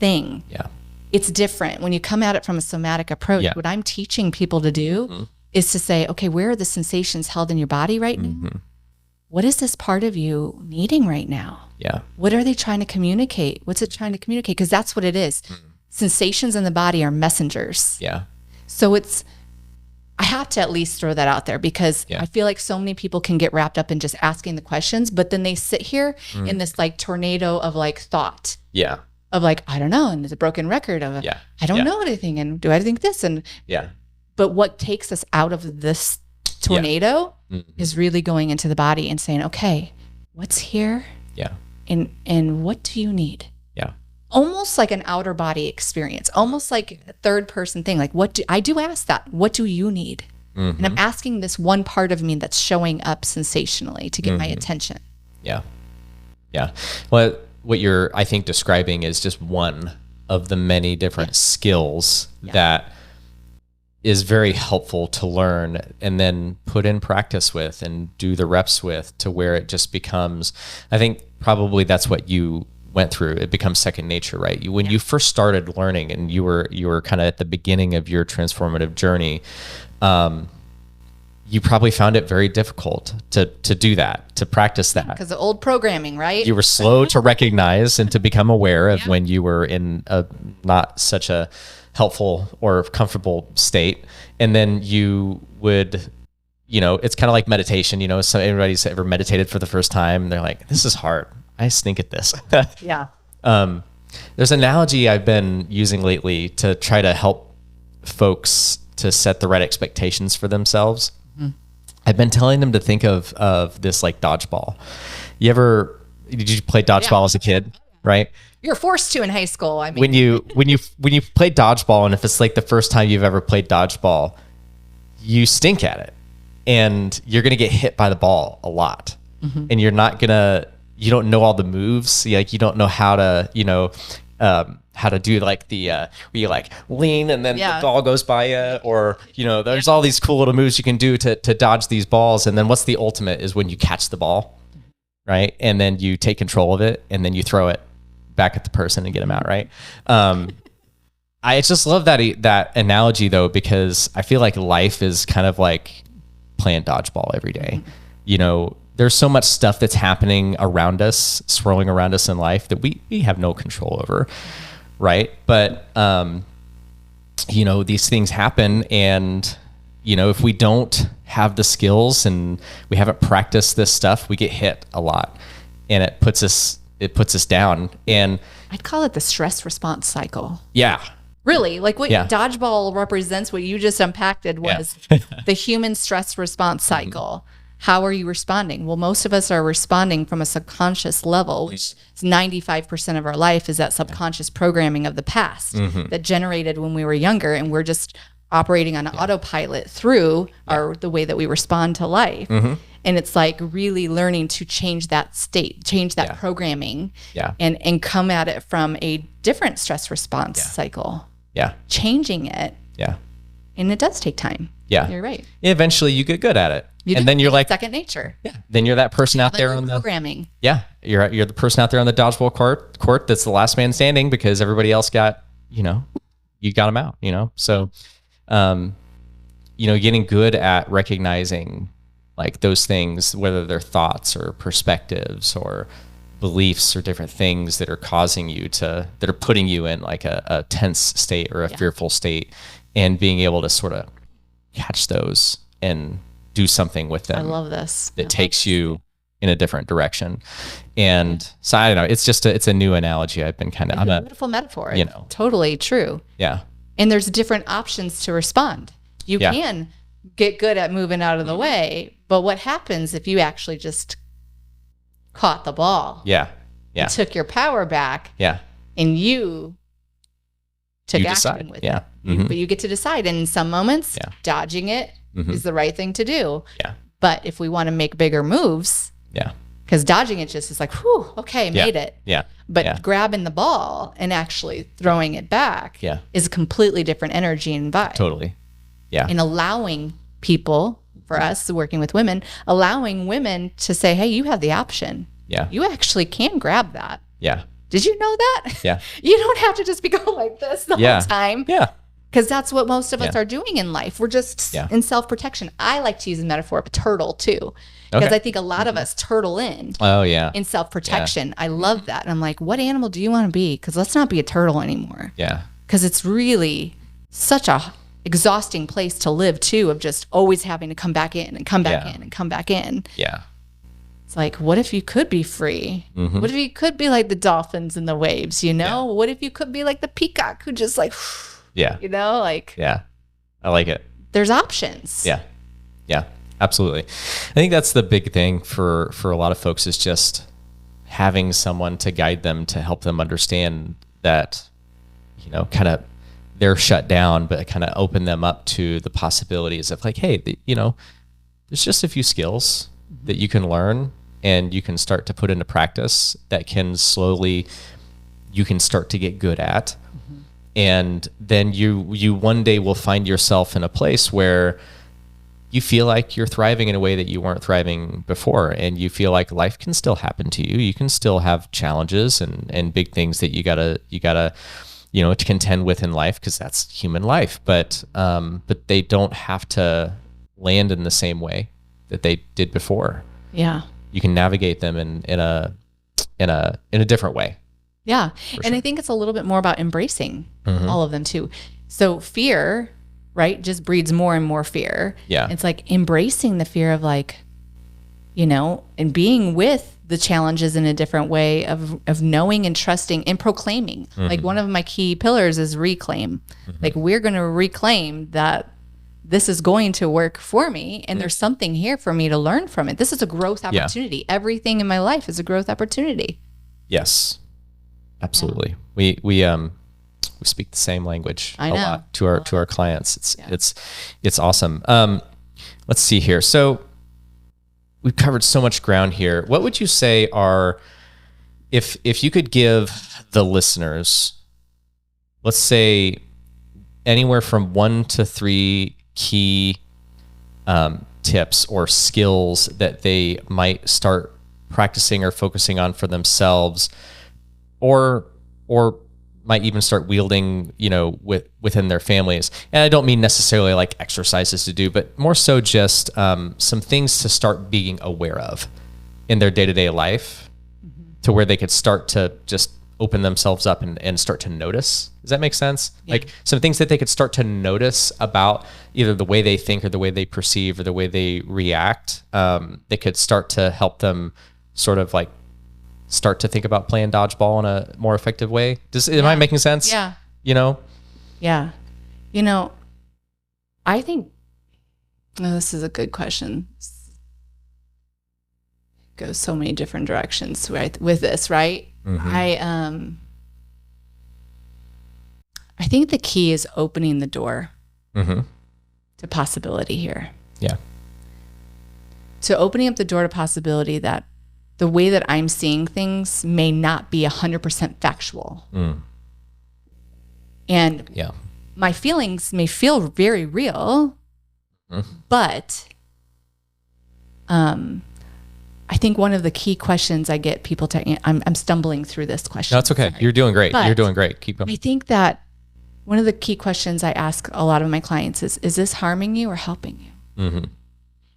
thing. Yeah. It's different. When you come at it from a somatic approach, what I'm teaching people to do is to say, okay, where are the sensations held in your body right now? What is this part of you needing right now? Yeah. What are they trying to communicate? What's it trying to communicate? Because that's what it is. Sensations in the body are messengers. Yeah. So I have to at least throw that out there, because I feel like so many people can get wrapped up in just asking the questions, but then they sit here in this like tornado of like thought. Yeah. Of like, I don't know. And there's a broken record of, I don't know anything. And do I think this? And but what takes us out of this tornado is really going into the body and saying, okay, what's here? Yeah. And what do you need? Yeah. Almost like an outer body experience, almost like a third person thing. Like, I do ask that, what do you need? And I'm asking this one part of me that's showing up sensationally to get my attention. Yeah. Yeah. Well, what you're, I think, describing is just one of the many different skills that is very helpful to learn and then put in practice with and do the reps with, to where it just becomes, I think probably that's what you went through. It becomes second nature, right? When you first started learning and you were kind of at the beginning of your transformative journey, you probably found it very difficult to do that, to practice that. Because of old programming, right? You were slow to recognize and to become aware of when you were in a not such a helpful or comfortable state. And then you would, it's kind of like meditation, so everybody's ever meditated for the first time, and they're like, this is hard. I stink at this. Yeah. There's an analogy I've been using lately to try to help folks to set the right expectations for themselves. I've been telling them to think of this like dodgeball. Did you play dodgeball as a kid? Right? You're forced to in high school. I mean, when you play dodgeball, and if it's like the first time you've ever played dodgeball, you stink at it, and you're gonna get hit by the ball a lot, and you don't know all the moves. Like you don't know how to do like the where you like lean and then the ball goes by you, or there's all these cool little moves you can do to dodge these balls. And then what's the ultimate is when you catch the ball, right? And then you take control of it, and then you throw it back at the person and get them out, right? I just love that analogy though, because I feel like life is kind of like playing dodgeball every day. There's so much stuff that's happening around us, swirling around us in life that we have no control over, right? But these things happen, and if we don't have the skills and we haven't practiced this stuff, we get hit a lot, and it puts us down. And I'd call it the stress response cycle. Yeah. Really, like what dodgeball represents, what you just unpacked was the human stress response cycle. How are you responding? Well, most of us are responding from a subconscious level, which is 95% of our life is that subconscious programming of the past that generated when we were younger, and we're just operating on autopilot through the way that we respond to life. And it's like really learning to change that state, change that programming, and come at it from a different stress response cycle. Yeah. Changing it. Yeah. And it does take time. Yeah. You're right. Eventually you get good at it. Then you're like second nature. Yeah. Then you're that person out there on the programming. Yeah. You're the person out there on the dodgeball court that's the last man standing because everybody else got, you got them out, So, getting good at recognizing like those things, whether they're thoughts or perspectives or beliefs or different things that are causing you that are putting you in like a tense state or a fearful state, and being able to sort of catch those and do something with them. I love this. That takes you in a different direction. And so I don't know, it's a new analogy. I've been kind of, I'm a beautiful metaphor. Totally true. Yeah. And there's different options to respond. You can get good at moving out of the way, but what happens if you actually just caught the ball? Yeah. Yeah. Took your power back. Yeah. And you took action with it. But you get to decide. And in some moments, dodging it is the right thing to do. Yeah. But if we want to make bigger moves, because dodging it just is like, whew, okay, made it. Yeah. But grabbing the ball and actually throwing it back is a completely different energy and vibe. Totally. Yeah. And allowing people, for us working with women, allowing women to say, hey, you have the option. Yeah. You actually can grab that. Yeah. Did you know that? Yeah. You don't have to just be going like this the whole time. Yeah. Because that's what most of us are doing in life. We're just in self-protection. I like to use the metaphor of a turtle too. Because I think a lot of us turtle in. Oh, yeah. In self-protection. I love that. And I'm like, what animal do you want to be? Because let's not be a turtle anymore. Yeah. Because it's really such a exhausting place to live too, of just always having to come back in and come back in and come back in. Yeah. It's like, what if you could be free? What if you could be like the dolphins in the waves, What if you could be like the peacock who just like, like. Yeah. I like it. There's options. Yeah. Yeah. Absolutely. I think that's the big thing for a lot of folks, is just having someone to guide them, to help them understand that, kind of they're shut down, but kind of open them up to the possibilities of like, hey, there's just a few skills that you can learn and you can start to put into practice that can slowly, you can start to get good at. And then you one day will find yourself in a place where you feel like you're thriving in a way that you weren't thriving before. And you feel like life can still happen to you. You can still have challenges and big things that you gotta, to contend with in life, because that's human life. But they don't have to land in the same way that they did before. Yeah. You can navigate them in a different way. Yeah. For And sure. I think it's a little bit more about embracing Mm-hmm. all of them too. So fear, right, just breeds more and more fear. Yeah. It's like embracing the fear of like, you know, and being with the challenges in a different way of knowing and trusting and proclaiming. Mm-hmm. Like one of my key pillars is reclaim. Like we're going to reclaim that this is going to work for me and there's something here for me to learn from it. This is a growth opportunity. Everything in my life is a growth opportunity. Yes, absolutely. We speak the same language I a know. lot to our clients. It's awesome. Let's see here. So we've covered so much ground here. What would you say are, if you could give the listeners, let's say anywhere from 1 to 3 key tips or skills that they might start practicing or focusing on for themselves, or might even start wielding, you know, within their families. And I don't mean necessarily like exercises to do, but more so just some things to start being aware of in their day-to-day life, to where they could start to just open themselves up and start to notice. Does that make sense? Yeah. Like some things that they could start to notice about either the way they think or the way they perceive or the way they react, that could start to help them sort of like start to think about playing dodgeball in a more effective way. Am I making sense? Yeah. You know? Yeah. You know, I think this is a good question. It goes so many different directions, right? With this, right? Mm-hmm. I think the key is opening the door Mm-hmm. to possibility here. Yeah. To opening up the door to possibility that the way that I'm seeing things may not be 100% factual. And Yeah. my feelings may feel very real, but I think one of the key questions I get people to, I'm stumbling through this question. No, it's okay. Sorry. You're doing great. But You're doing great. Keep going. I think that one of the key questions I ask a lot of my clients is this harming you or helping you? Mm-hmm.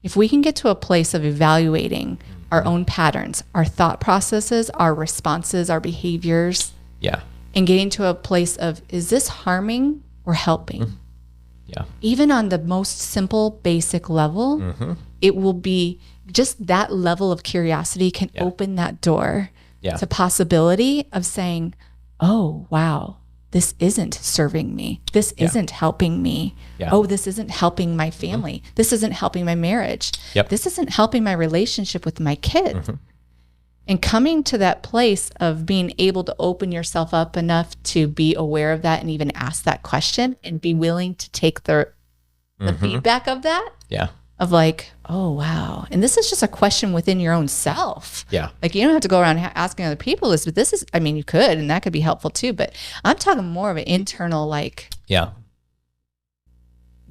If we can get to a place of evaluating our own patterns, our thought processes, our responses, our behaviors, Yeah. and getting to a place of, is this harming or helping? Yeah. Even on the most simple, basic level, it will be just that level of curiosity can open that door Yeah. to possibility of saying, oh, wow, this isn't serving me. This isn't helping me. Yeah. Oh, this isn't helping my family. This isn't helping my marriage. Yep. This isn't helping my relationship with my kids. And coming to that place of being able to open yourself up enough to be aware of that and even ask that question and be willing to take the feedback of that, Yeah. of like, oh, wow. And this is just a question within your own self. Yeah. Like you don't have to go around asking other people this, but this is, I mean, you could, and that could be helpful too. But I'm talking more of an internal, like, Yeah.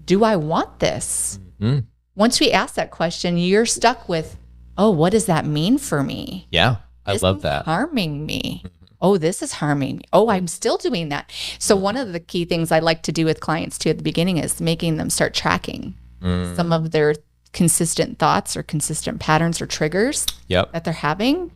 do I want this? Mm. Once we ask that question, you're stuck with, oh, what does that mean for me? Yeah. I This love is that. harming me. Oh, this is harming me. Oh, I'm still doing that. So one of the key things I like to do with clients too at the beginning is making them start tracking some of their consistent thoughts or consistent patterns or triggers Yep. that they're having,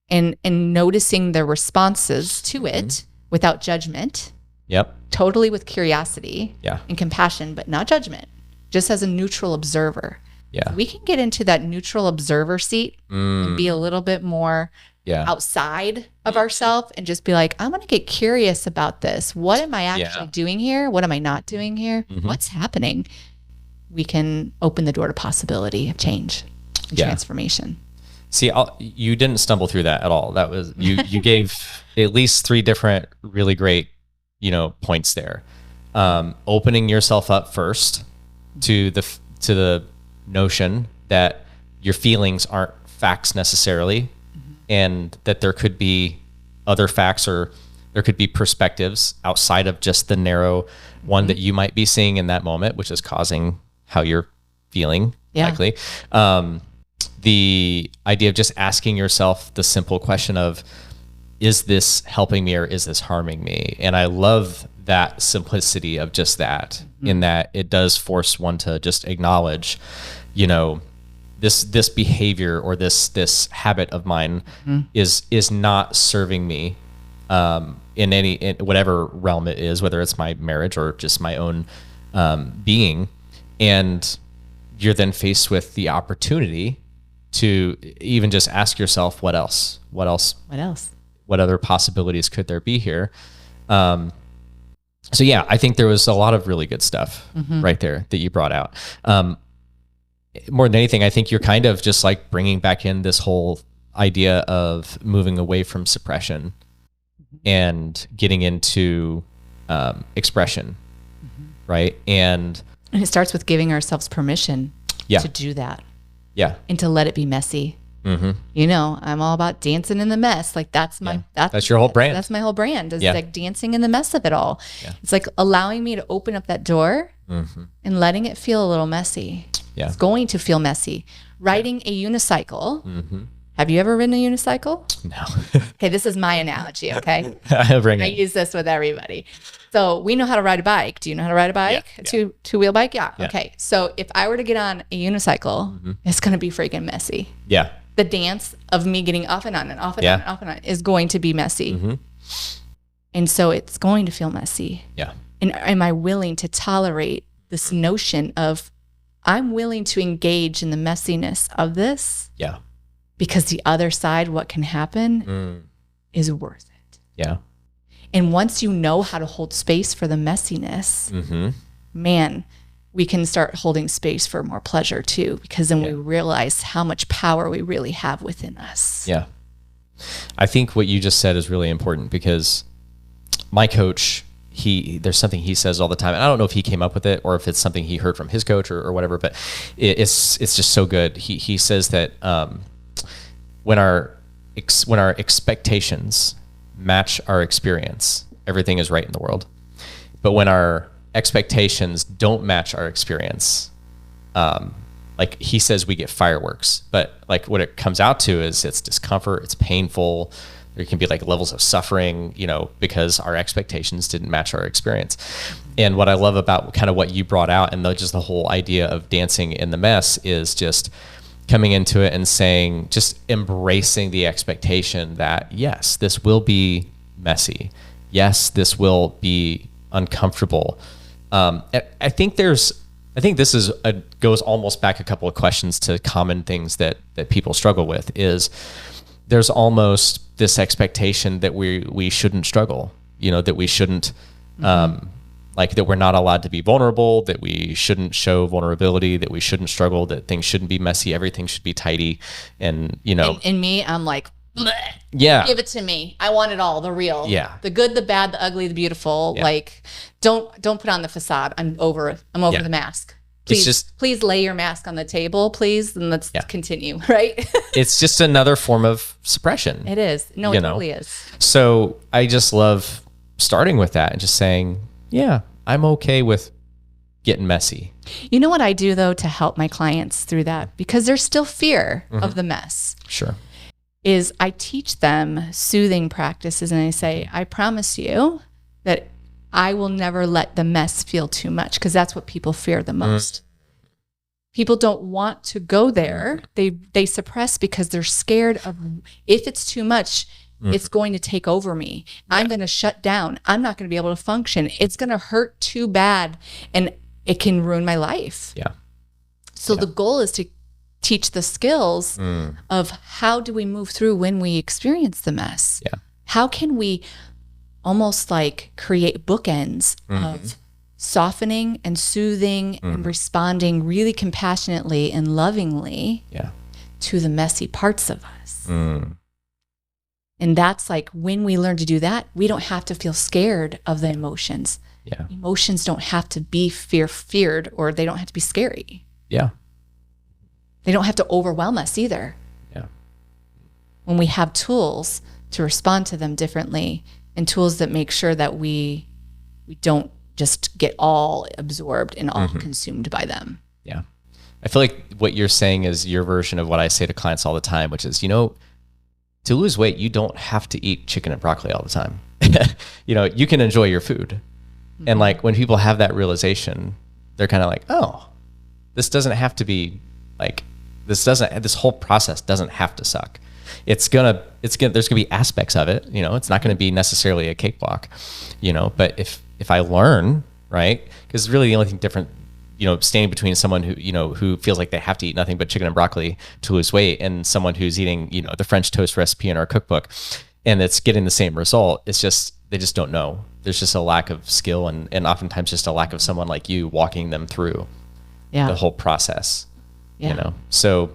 and noticing their responses to it without judgment, Yep. totally with curiosity Yeah. and compassion, but not judgment, just as a neutral observer. Yeah. We can get into that neutral observer seat and be a little bit more Yeah. outside of ourselves and just be like, I'm going to get curious about this. What am I actually doing here? What am I not doing here? What's happening? We can open the door to possibility of change and transformation. See, you didn't stumble through that at all. That was you gave at least 3 different really great, points there. Opening yourself up first to the notion that your feelings aren't facts necessarily, and that there could be other facts, or there could be perspectives outside of just the narrow one that you might be seeing in that moment, which is causing how you're feeling, likely. The idea of just asking yourself the simple question of, is this helping me or is this harming me? And I love that simplicity of just that, in that it does force one to just acknowledge, you know, this behavior or this habit of mine is not serving me in whatever realm it is, whether it's my marriage or just my own being. And you're then faced with the opportunity to even just ask yourself, what else? What other possibilities could there be here? So yeah, I think there was a lot of really good stuff right there that you brought out. More than anything, I think you're kind of just like bringing back in this whole idea of moving away from suppression and getting into expression, right? And it starts with giving ourselves permission to do that. Yeah. And to let it be messy. You know, I'm all about dancing in the mess. Like that's your whole brand. That's my whole brand, is like dancing in the mess of it all. Yeah. It's like allowing me to open up that door and letting it feel a little messy. Yeah. It's going to feel messy. Riding a unicycle. Have you ever ridden a unicycle? No. Okay, this is my analogy, okay? I use this with everybody. So we know how to ride a bike. Do you know how to ride a bike? Yeah. A two-wheel bike? Yeah. Okay. So if I were to get on a unicycle, it's going to be freaking messy. Yeah. The dance of me getting off and on and off and on and off and on is going to be messy. And so it's going to feel messy. Yeah. And am I willing to tolerate this notion of I'm willing to engage in the messiness of this? Yeah. Because the other side, what can happen is worth it. Yeah. And once you know how to hold space for the messiness, man, we can start holding space for more pleasure too, because then we realize how much power we really have within us. Yeah. I think what you just said is really important, because my coach, there's something he says all the time, and I don't know if he came up with it or if it's something he heard from his coach or whatever, but it's just so good. He says that when our expectations match our experience, everything is right in the world. But when our expectations don't match our experience, like he says, we get fireworks. But like what it comes out to is it's discomfort, it's painful. There can be like levels of suffering, you know, because our expectations didn't match our experience. And what I love about kind of what you brought out and just the whole idea of dancing in the mess is just coming into it and saying, just embracing the expectation that, yes, this will be messy. Yes, this will be uncomfortable. I think this goes almost back a couple of questions to common things that people struggle with. Is there's almost this expectation that we shouldn't struggle, you know, that we shouldn't, like that we're not allowed to be vulnerable, that we shouldn't show vulnerability, that we shouldn't struggle, that things shouldn't be messy, everything should be tidy. And, you know, in me, I'm like, bleh, give it to me. I want it all, the real, the good, the bad, the ugly, the beautiful. Like, don't put on the facade. I'm over the mask. Please lay your mask on the table, please, and let's continue, right? It's just another form of suppression. It is. No, it totally is. So I just love starting with that and just saying, yeah, I'm okay with getting messy. You know what I do, though, to help my clients through that, because there's still fear of the mess. Sure. Is I teach them soothing practices, and I say, I promise you that I will never let the mess feel too much, because that's what people fear the most. People don't want to go there. They suppress because they're scared of, if it's too much, it's going to take over me. I'm going to shut down. I'm not going to be able to function. It's going to hurt too bad, and it can ruin my life. Yeah. So the goal is to teach the skills of how do we move through when we experience the mess. Yeah. How can we almost like create bookends of softening and soothing and responding really compassionately and lovingly to the messy parts of us. And that's like, when we learn to do that, we don't have to feel scared of the emotions. Yeah. Emotions don't have to be feared, or they don't have to be scary. Yeah. They don't have to overwhelm us either. Yeah. When we have tools to respond to them differently, and tools that make sure that we don't just get all absorbed and all consumed by them. Yeah. I feel like what you're saying is your version of what I say to clients all the time, which is, you know, to lose weight, you don't have to eat chicken and broccoli all the time. You know, you can enjoy your food, And like when people have that realization, they're kind of like, oh, this doesn't have to be like, this whole process doesn't have to suck. There's gonna be aspects of it, it's not gonna be necessarily a cakewalk, but if I learn, right? Because really the only thing different, standing between someone who feels like they have to eat nothing but chicken and broccoli to lose weight and someone who's eating, the French toast recipe in our cookbook and it's getting the same result, it's just, they just don't know. There's just a lack of skill and oftentimes just a lack of someone like you walking them through the whole process, So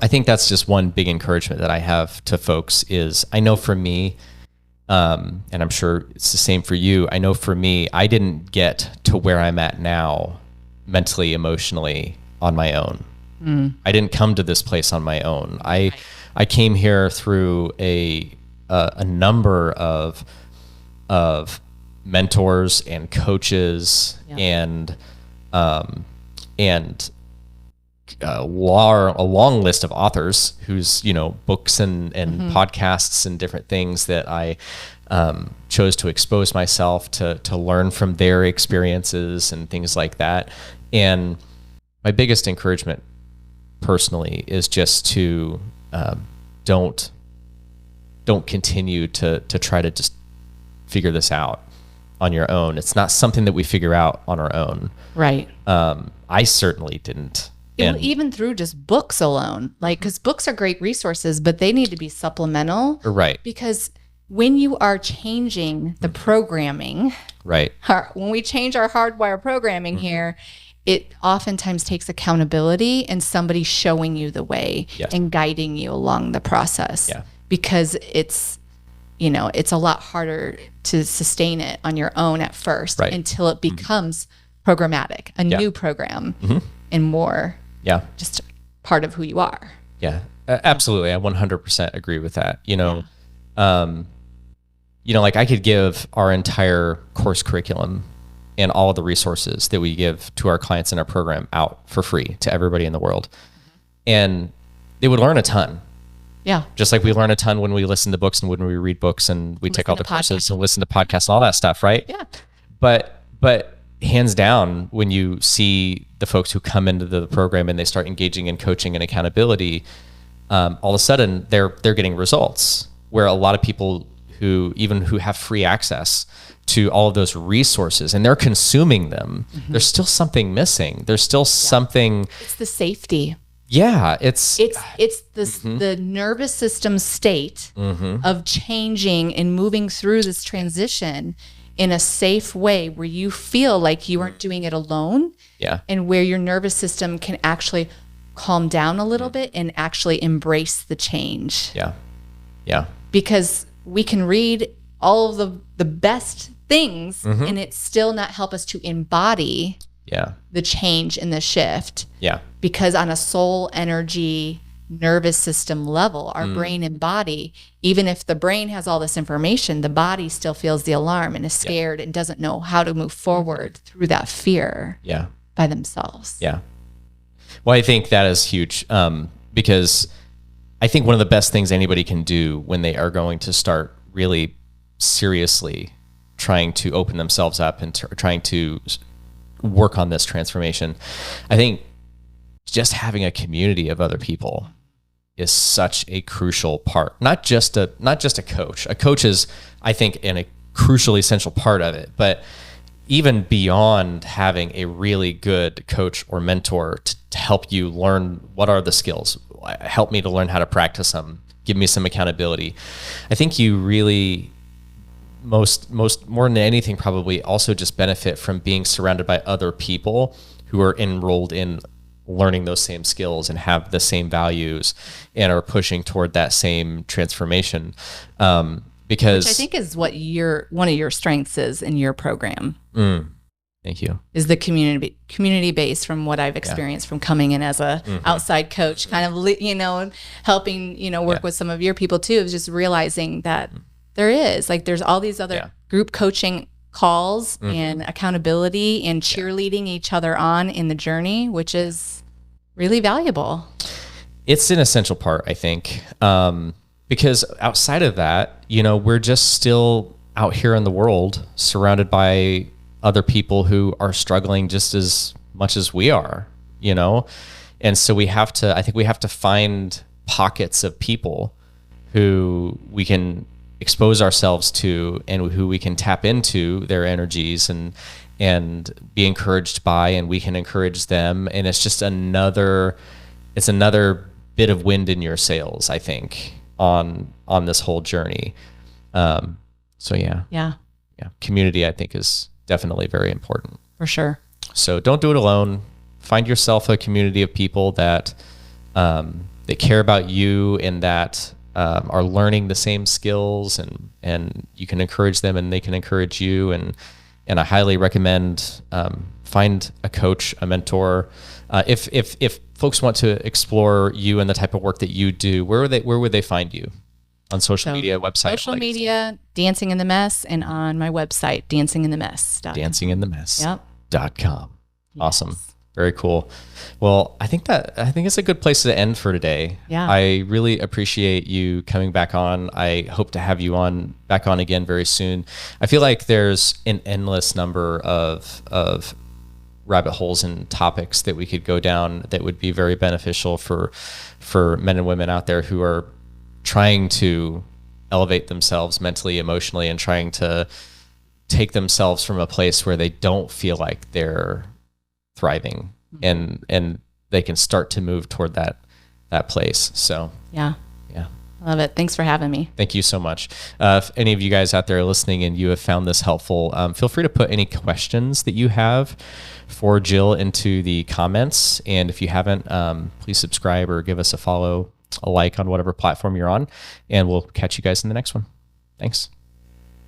I think that's just one big encouragement that I have to folks is I know for me, and I'm sure it's the same for you. I know for me, I didn't get to where I'm at now mentally, emotionally on my own. I didn't come to this place on my own. I came here through a number of mentors and coaches and a long list of authors whose books and podcasts and different things that I chose to expose myself to learn from their experiences and things like that. And my biggest encouragement personally is just to don't continue to try to just figure this out on your own. It's not something that we figure out on our own. Right. I certainly didn't. Even through just books alone, because books are great resources, but they need to be supplemental. Right. Because when you are changing the programming, right. When we change our hardwire programming here, it oftentimes takes accountability and somebody showing you the way and guiding you along the process. Yeah. Because it's a lot harder to sustain it on your own at first until it becomes programmatic, a new program and more just part of who you are. Yeah, absolutely. I 100% agree with that. Like I could give our entire course curriculum and all of the resources that we give to our clients in our program out for free to everybody in the world. And they would learn a ton. Yeah. Just like we learn a ton when we listen to books and when we read books and we take all the courses and listen to podcasts and all that stuff, right? Yeah. But hands down, when you see the folks who come into the program and they start engaging in coaching and accountability, all of a sudden they're getting results where a lot of people who have free access to all of those resources and they're consuming them, there's still something missing. There's still something. It's the safety. Yeah, it's the nervous system state of changing and moving through this transition in a safe way where you feel like you aren't doing it alone. Yeah. And where your nervous system can actually calm down a little bit and actually embrace the change. Yeah. Yeah. Because we can read all of the best things and it still not help us to embody the change and the shift. Yeah. Because on a soul energy nervous system level, our brain and body, even if the brain has all this information, the body still feels the alarm and is scared and doesn't know how to move forward through that fear by themselves. Yeah. Well, I think that is huge because I think one of the best things anybody can do when they are going to start really seriously trying to open themselves up and trying to work on this transformation, I think just having a community of other people is such a crucial part. Not just a coach. A coach is, I think, a crucial, essential part of it. But even beyond having a really good coach or mentor to help you learn what are the skills, help me to learn how to practice them, give me some accountability. I think you really most more than anything probably also just benefit from being surrounded by other people who are enrolled in learning those same skills and have the same values and are pushing toward that same transformation. Because which I think is what one of your strengths is in your program. Thank you. Is the community base from what I've experienced from coming in as a outside coach, kind of, helping, work with some of your people too, is just realizing that there's all these other group coaching calls and accountability and cheerleading each other on in the journey, which is really valuable. It's an essential part, I think, because outside of that, we're just still out here in the world surrounded by other people who are struggling just as much as we are, you know? And so I think we have to find pockets of people who we can expose ourselves to and who we can tap into their energies and be encouraged by, and we can encourage them. And it's just another bit of wind in your sails, I think, on this whole journey. So yeah. Community, I think, is definitely very important. For sure. So don't do it alone. Find yourself a community of people that care about you and that are learning the same skills, and you can encourage them and they can encourage you. And I highly recommend find a coach, a mentor. If folks want to explore you and the type of work that you do, where would they find you? On social media, website? Social media, Dancing in the Mess, and on my website, dancinginthemess.com. dancinginthemess.com. Yes. Awesome. Very cool. Well, I think it's a good place to end for today. Yeah. I really appreciate you coming back on. I hope to have you back on again very soon. I feel like there's an endless number of rabbit holes and topics that we could go down that would be very beneficial for men and women out there who are trying to elevate themselves mentally, emotionally, and trying to take themselves from a place where they don't feel like they're thriving, and they can start to move toward that place. So yeah. Love it. Thanks for having me. Thank you so much. If any of you guys out there are listening and you have found this helpful, feel free to put any questions that you have for Jill into the comments. And if you haven't, please subscribe or give us a follow, a like on whatever platform you're on, and we'll catch you guys in the next one. Thanks.